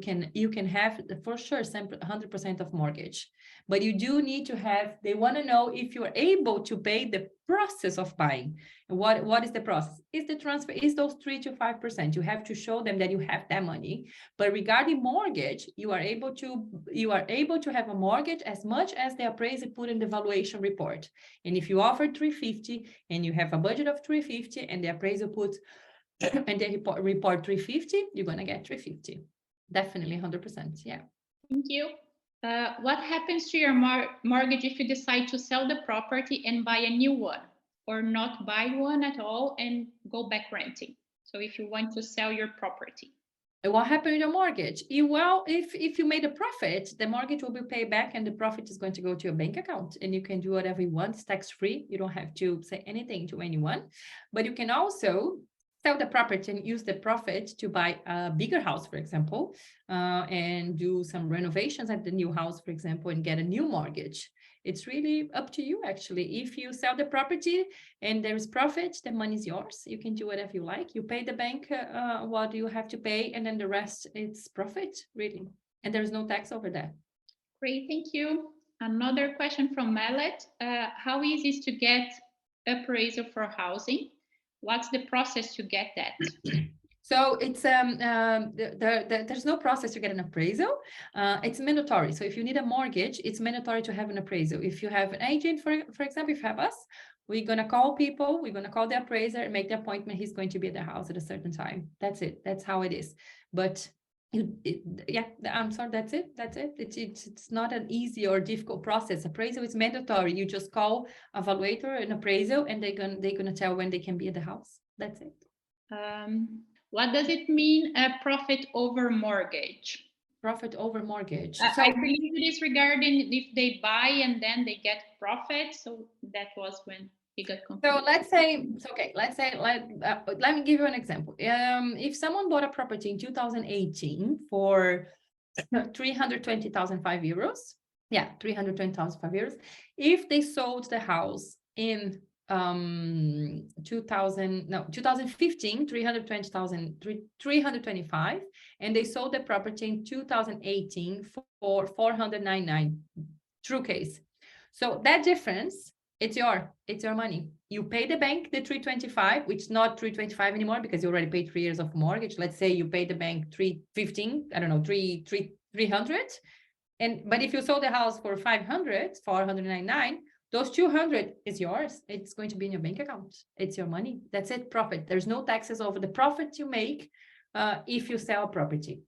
can have for sure 100% of mortgage. But you do need to have, they want to know if you're able to pay the process of buying. What is the process? Is the transfer, is those 3 to 5%. You have to show them that you have that money. But regarding mortgage, you are able to have a mortgage as much as the appraiser put in the valuation report. And if you offer 350 and you have a budget of 350 and the appraiser puts and they report 350, you're going to get 350. Definitely 100%. Yeah. Thank you. What happens to your mortgage if you decide to sell the property and buy a new one, or not buy one at all and go back renting? So if you want to sell your property. What happened with your mortgage? Well, if you made a profit, the mortgage will be paid back and the profit is going to go to your bank account, and you can do whatever you want. It's tax-free. You don't have to say anything to anyone, but you can also sell the property and use the profit to buy a bigger house, for example, and do some renovations at the new house, for example, and get a new mortgage. It's really up to you, actually. If you sell the property and there is profit, the money is yours. You can do whatever you like. You pay the bank what you have to pay, and then the rest, it's profit, really. And there's no tax over that. Great, thank you. Another question from Mallet. How easy is to get appraisal for housing? What's the process to get that? So it's there's no process to get an appraisal. It's mandatory. So if you need a mortgage, it's mandatory to have an appraisal. If you have an agent, for example, if you have us, we're gonna call people, we're gonna call the appraiser and make the appointment. He's going to be at the house at a certain time. That's it. That's how it is. But yeah, I'm sorry, that's it. It's not an easy or difficult process. Appraisal is mandatory. You just call evaluator and appraisal, and they're gonna tell when they can be at the house. That's it. What does it mean, profit over mortgage? Profit over mortgage. So I believe it is regarding if they buy and then they get profit. So that was when he got confused. So let's say, let me give you an example. If someone bought a property in 2018 for 320,005 euros, yeah, 320,005 euros. If they sold the house in 2015, 325, and they sold the property in 2018 for 499. True case. So that difference, it's your money. You pay the bank the 325, which is not 325 anymore because you already paid 3 years of mortgage. Let's say you pay the bank 315, I don't know, 300. But if you sold the house for 499, those 200 is yours. It's going to be in your bank account. It's your money. That's it, profit. There's no taxes over the profit you make if you sell a property.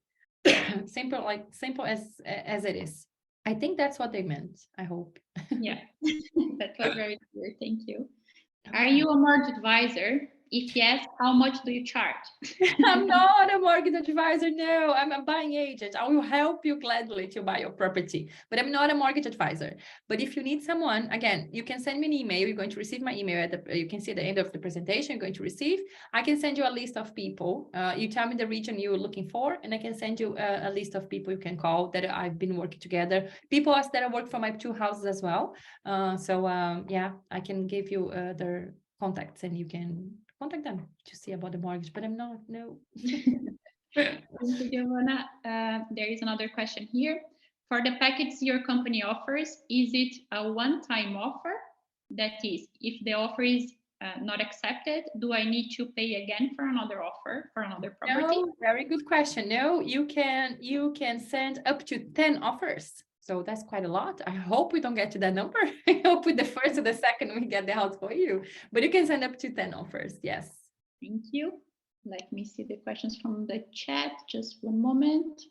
Simple as it is. I think that's what they meant, I hope. Yeah, that was very clear. Thank you. Are you a mortgage advisor? If yes, how much do you charge? I'm not a mortgage advisor. No, I'm a buying agent. I will help you gladly to buy your property, but I'm not a mortgage advisor. But if you need someone, again, you can send me an email. You're going to receive my email you can see at the end of the presentation, you're going to receive. I can send you a list of people. You tell me the region you're looking for, and I can send you a list of people you can call that I've been working together. People that I work for my 2 houses as well. Yeah, I can give you their contacts and you can contact them to see about the mortgage, but I'm not, no. Thank you, Diovana. There is another question here. For the package your company offers, is it a one-time offer? That is, if the offer is not accepted, do I need to pay again for another offer, for another property? No, very good question. No, you can send up to 10 offers. So that's quite a lot. I hope we don't get to that number. I hope with the first or the second we get the house for you. But you can send up to 10 offers. Yes. Thank you. Let me see the questions from the chat. Just one moment.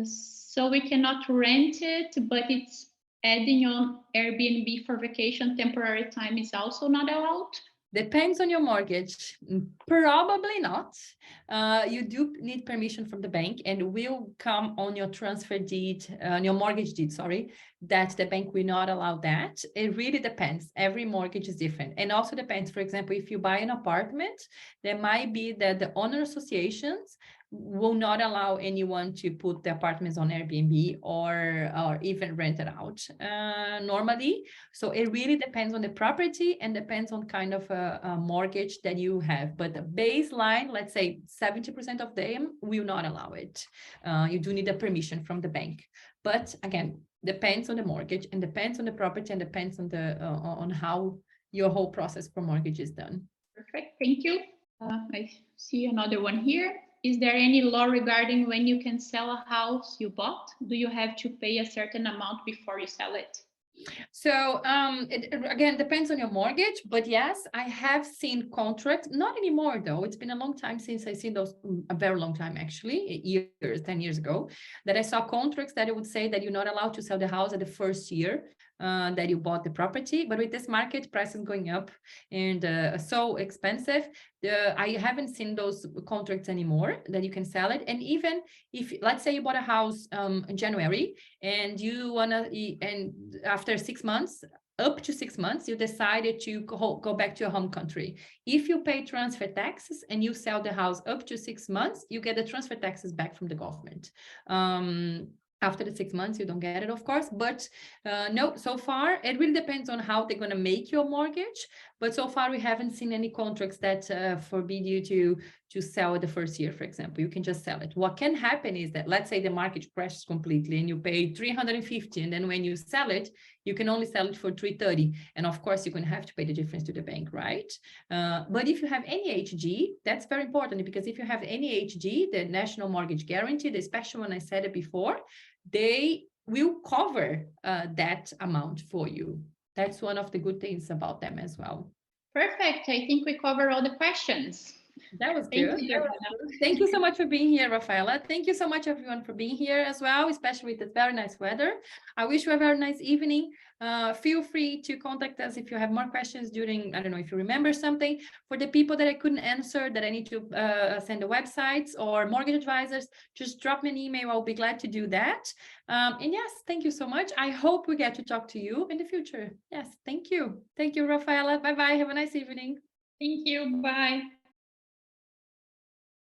So we cannot rent it, but it's adding on Airbnb for vacation temporary time is also not allowed? Depends on your mortgage. Probably not. You do need permission from the bank, and will come on your transfer deed, on your mortgage deed, sorry, that the bank will not allow that. It really depends. Every mortgage is different. And also depends, for example, if you buy an apartment, there might be that the owner associations will not allow anyone to put the apartments on Airbnb or even rent it out normally. So it really depends on the property and depends on kind of a mortgage that you have. But the baseline, let's say 70% of them will not allow it. You do need a permission from the bank. But again, depends on the mortgage and depends on the property and depends on the on how your whole process for mortgage is done. Perfect, thank you. I see another one here. Is there any law regarding when you can sell a house you bought? Do you have to pay a certain amount before you sell it? So it again depends on your mortgage, but yes, I have seen contracts, not anymore though. It's been a long time since I seen those, a very long time actually, years, 10 years ago, that I saw contracts that it would say that you're not allowed to sell the house at the first year that you bought the property. But with this market prices going up and so expensive, I haven't seen those contracts anymore that you can sell it. And even if, let's say you bought a house in January and you wanna, and after 6 months, up to 6 months, you decided to go back to your home country. If you pay transfer taxes and you sell the house up to 6 months, you get the transfer taxes back from the government. After the 6 months, you don't get it, of course, but no, so far, it really depends on how they're going to make your mortgage. But so far, we haven't seen any contracts that forbid you to sell the first year, for example. You can just sell it. What can happen is that, let's say the market crashes completely and you pay 350, and then when you sell it, you can only sell it for 330. And of course, you're going to have to pay the difference to the bank, right? But if you have NEHG, that's very important, because if you have NEHG, the National Mortgage Guarantee, the special one I said it before, they will cover that amount for you. That's one of the good things about them as well. Perfect. I think we covered all the questions. That was good. Thank you so much for being here, Rafaela. Thank you so much, everyone, for being here as well, especially with this very nice weather. I wish you a very nice evening. Feel free to contact us if you have more questions during, I don't know, if you remember something. For the people that I couldn't answer, that I need to send the websites or mortgage advisors, just drop me an email. I'll be glad to do that. And yes, thank you so much. I hope we get to talk to you in the future. Yes, thank you. Thank you, Rafaela. Bye-bye. Have a nice evening. Thank you. Bye.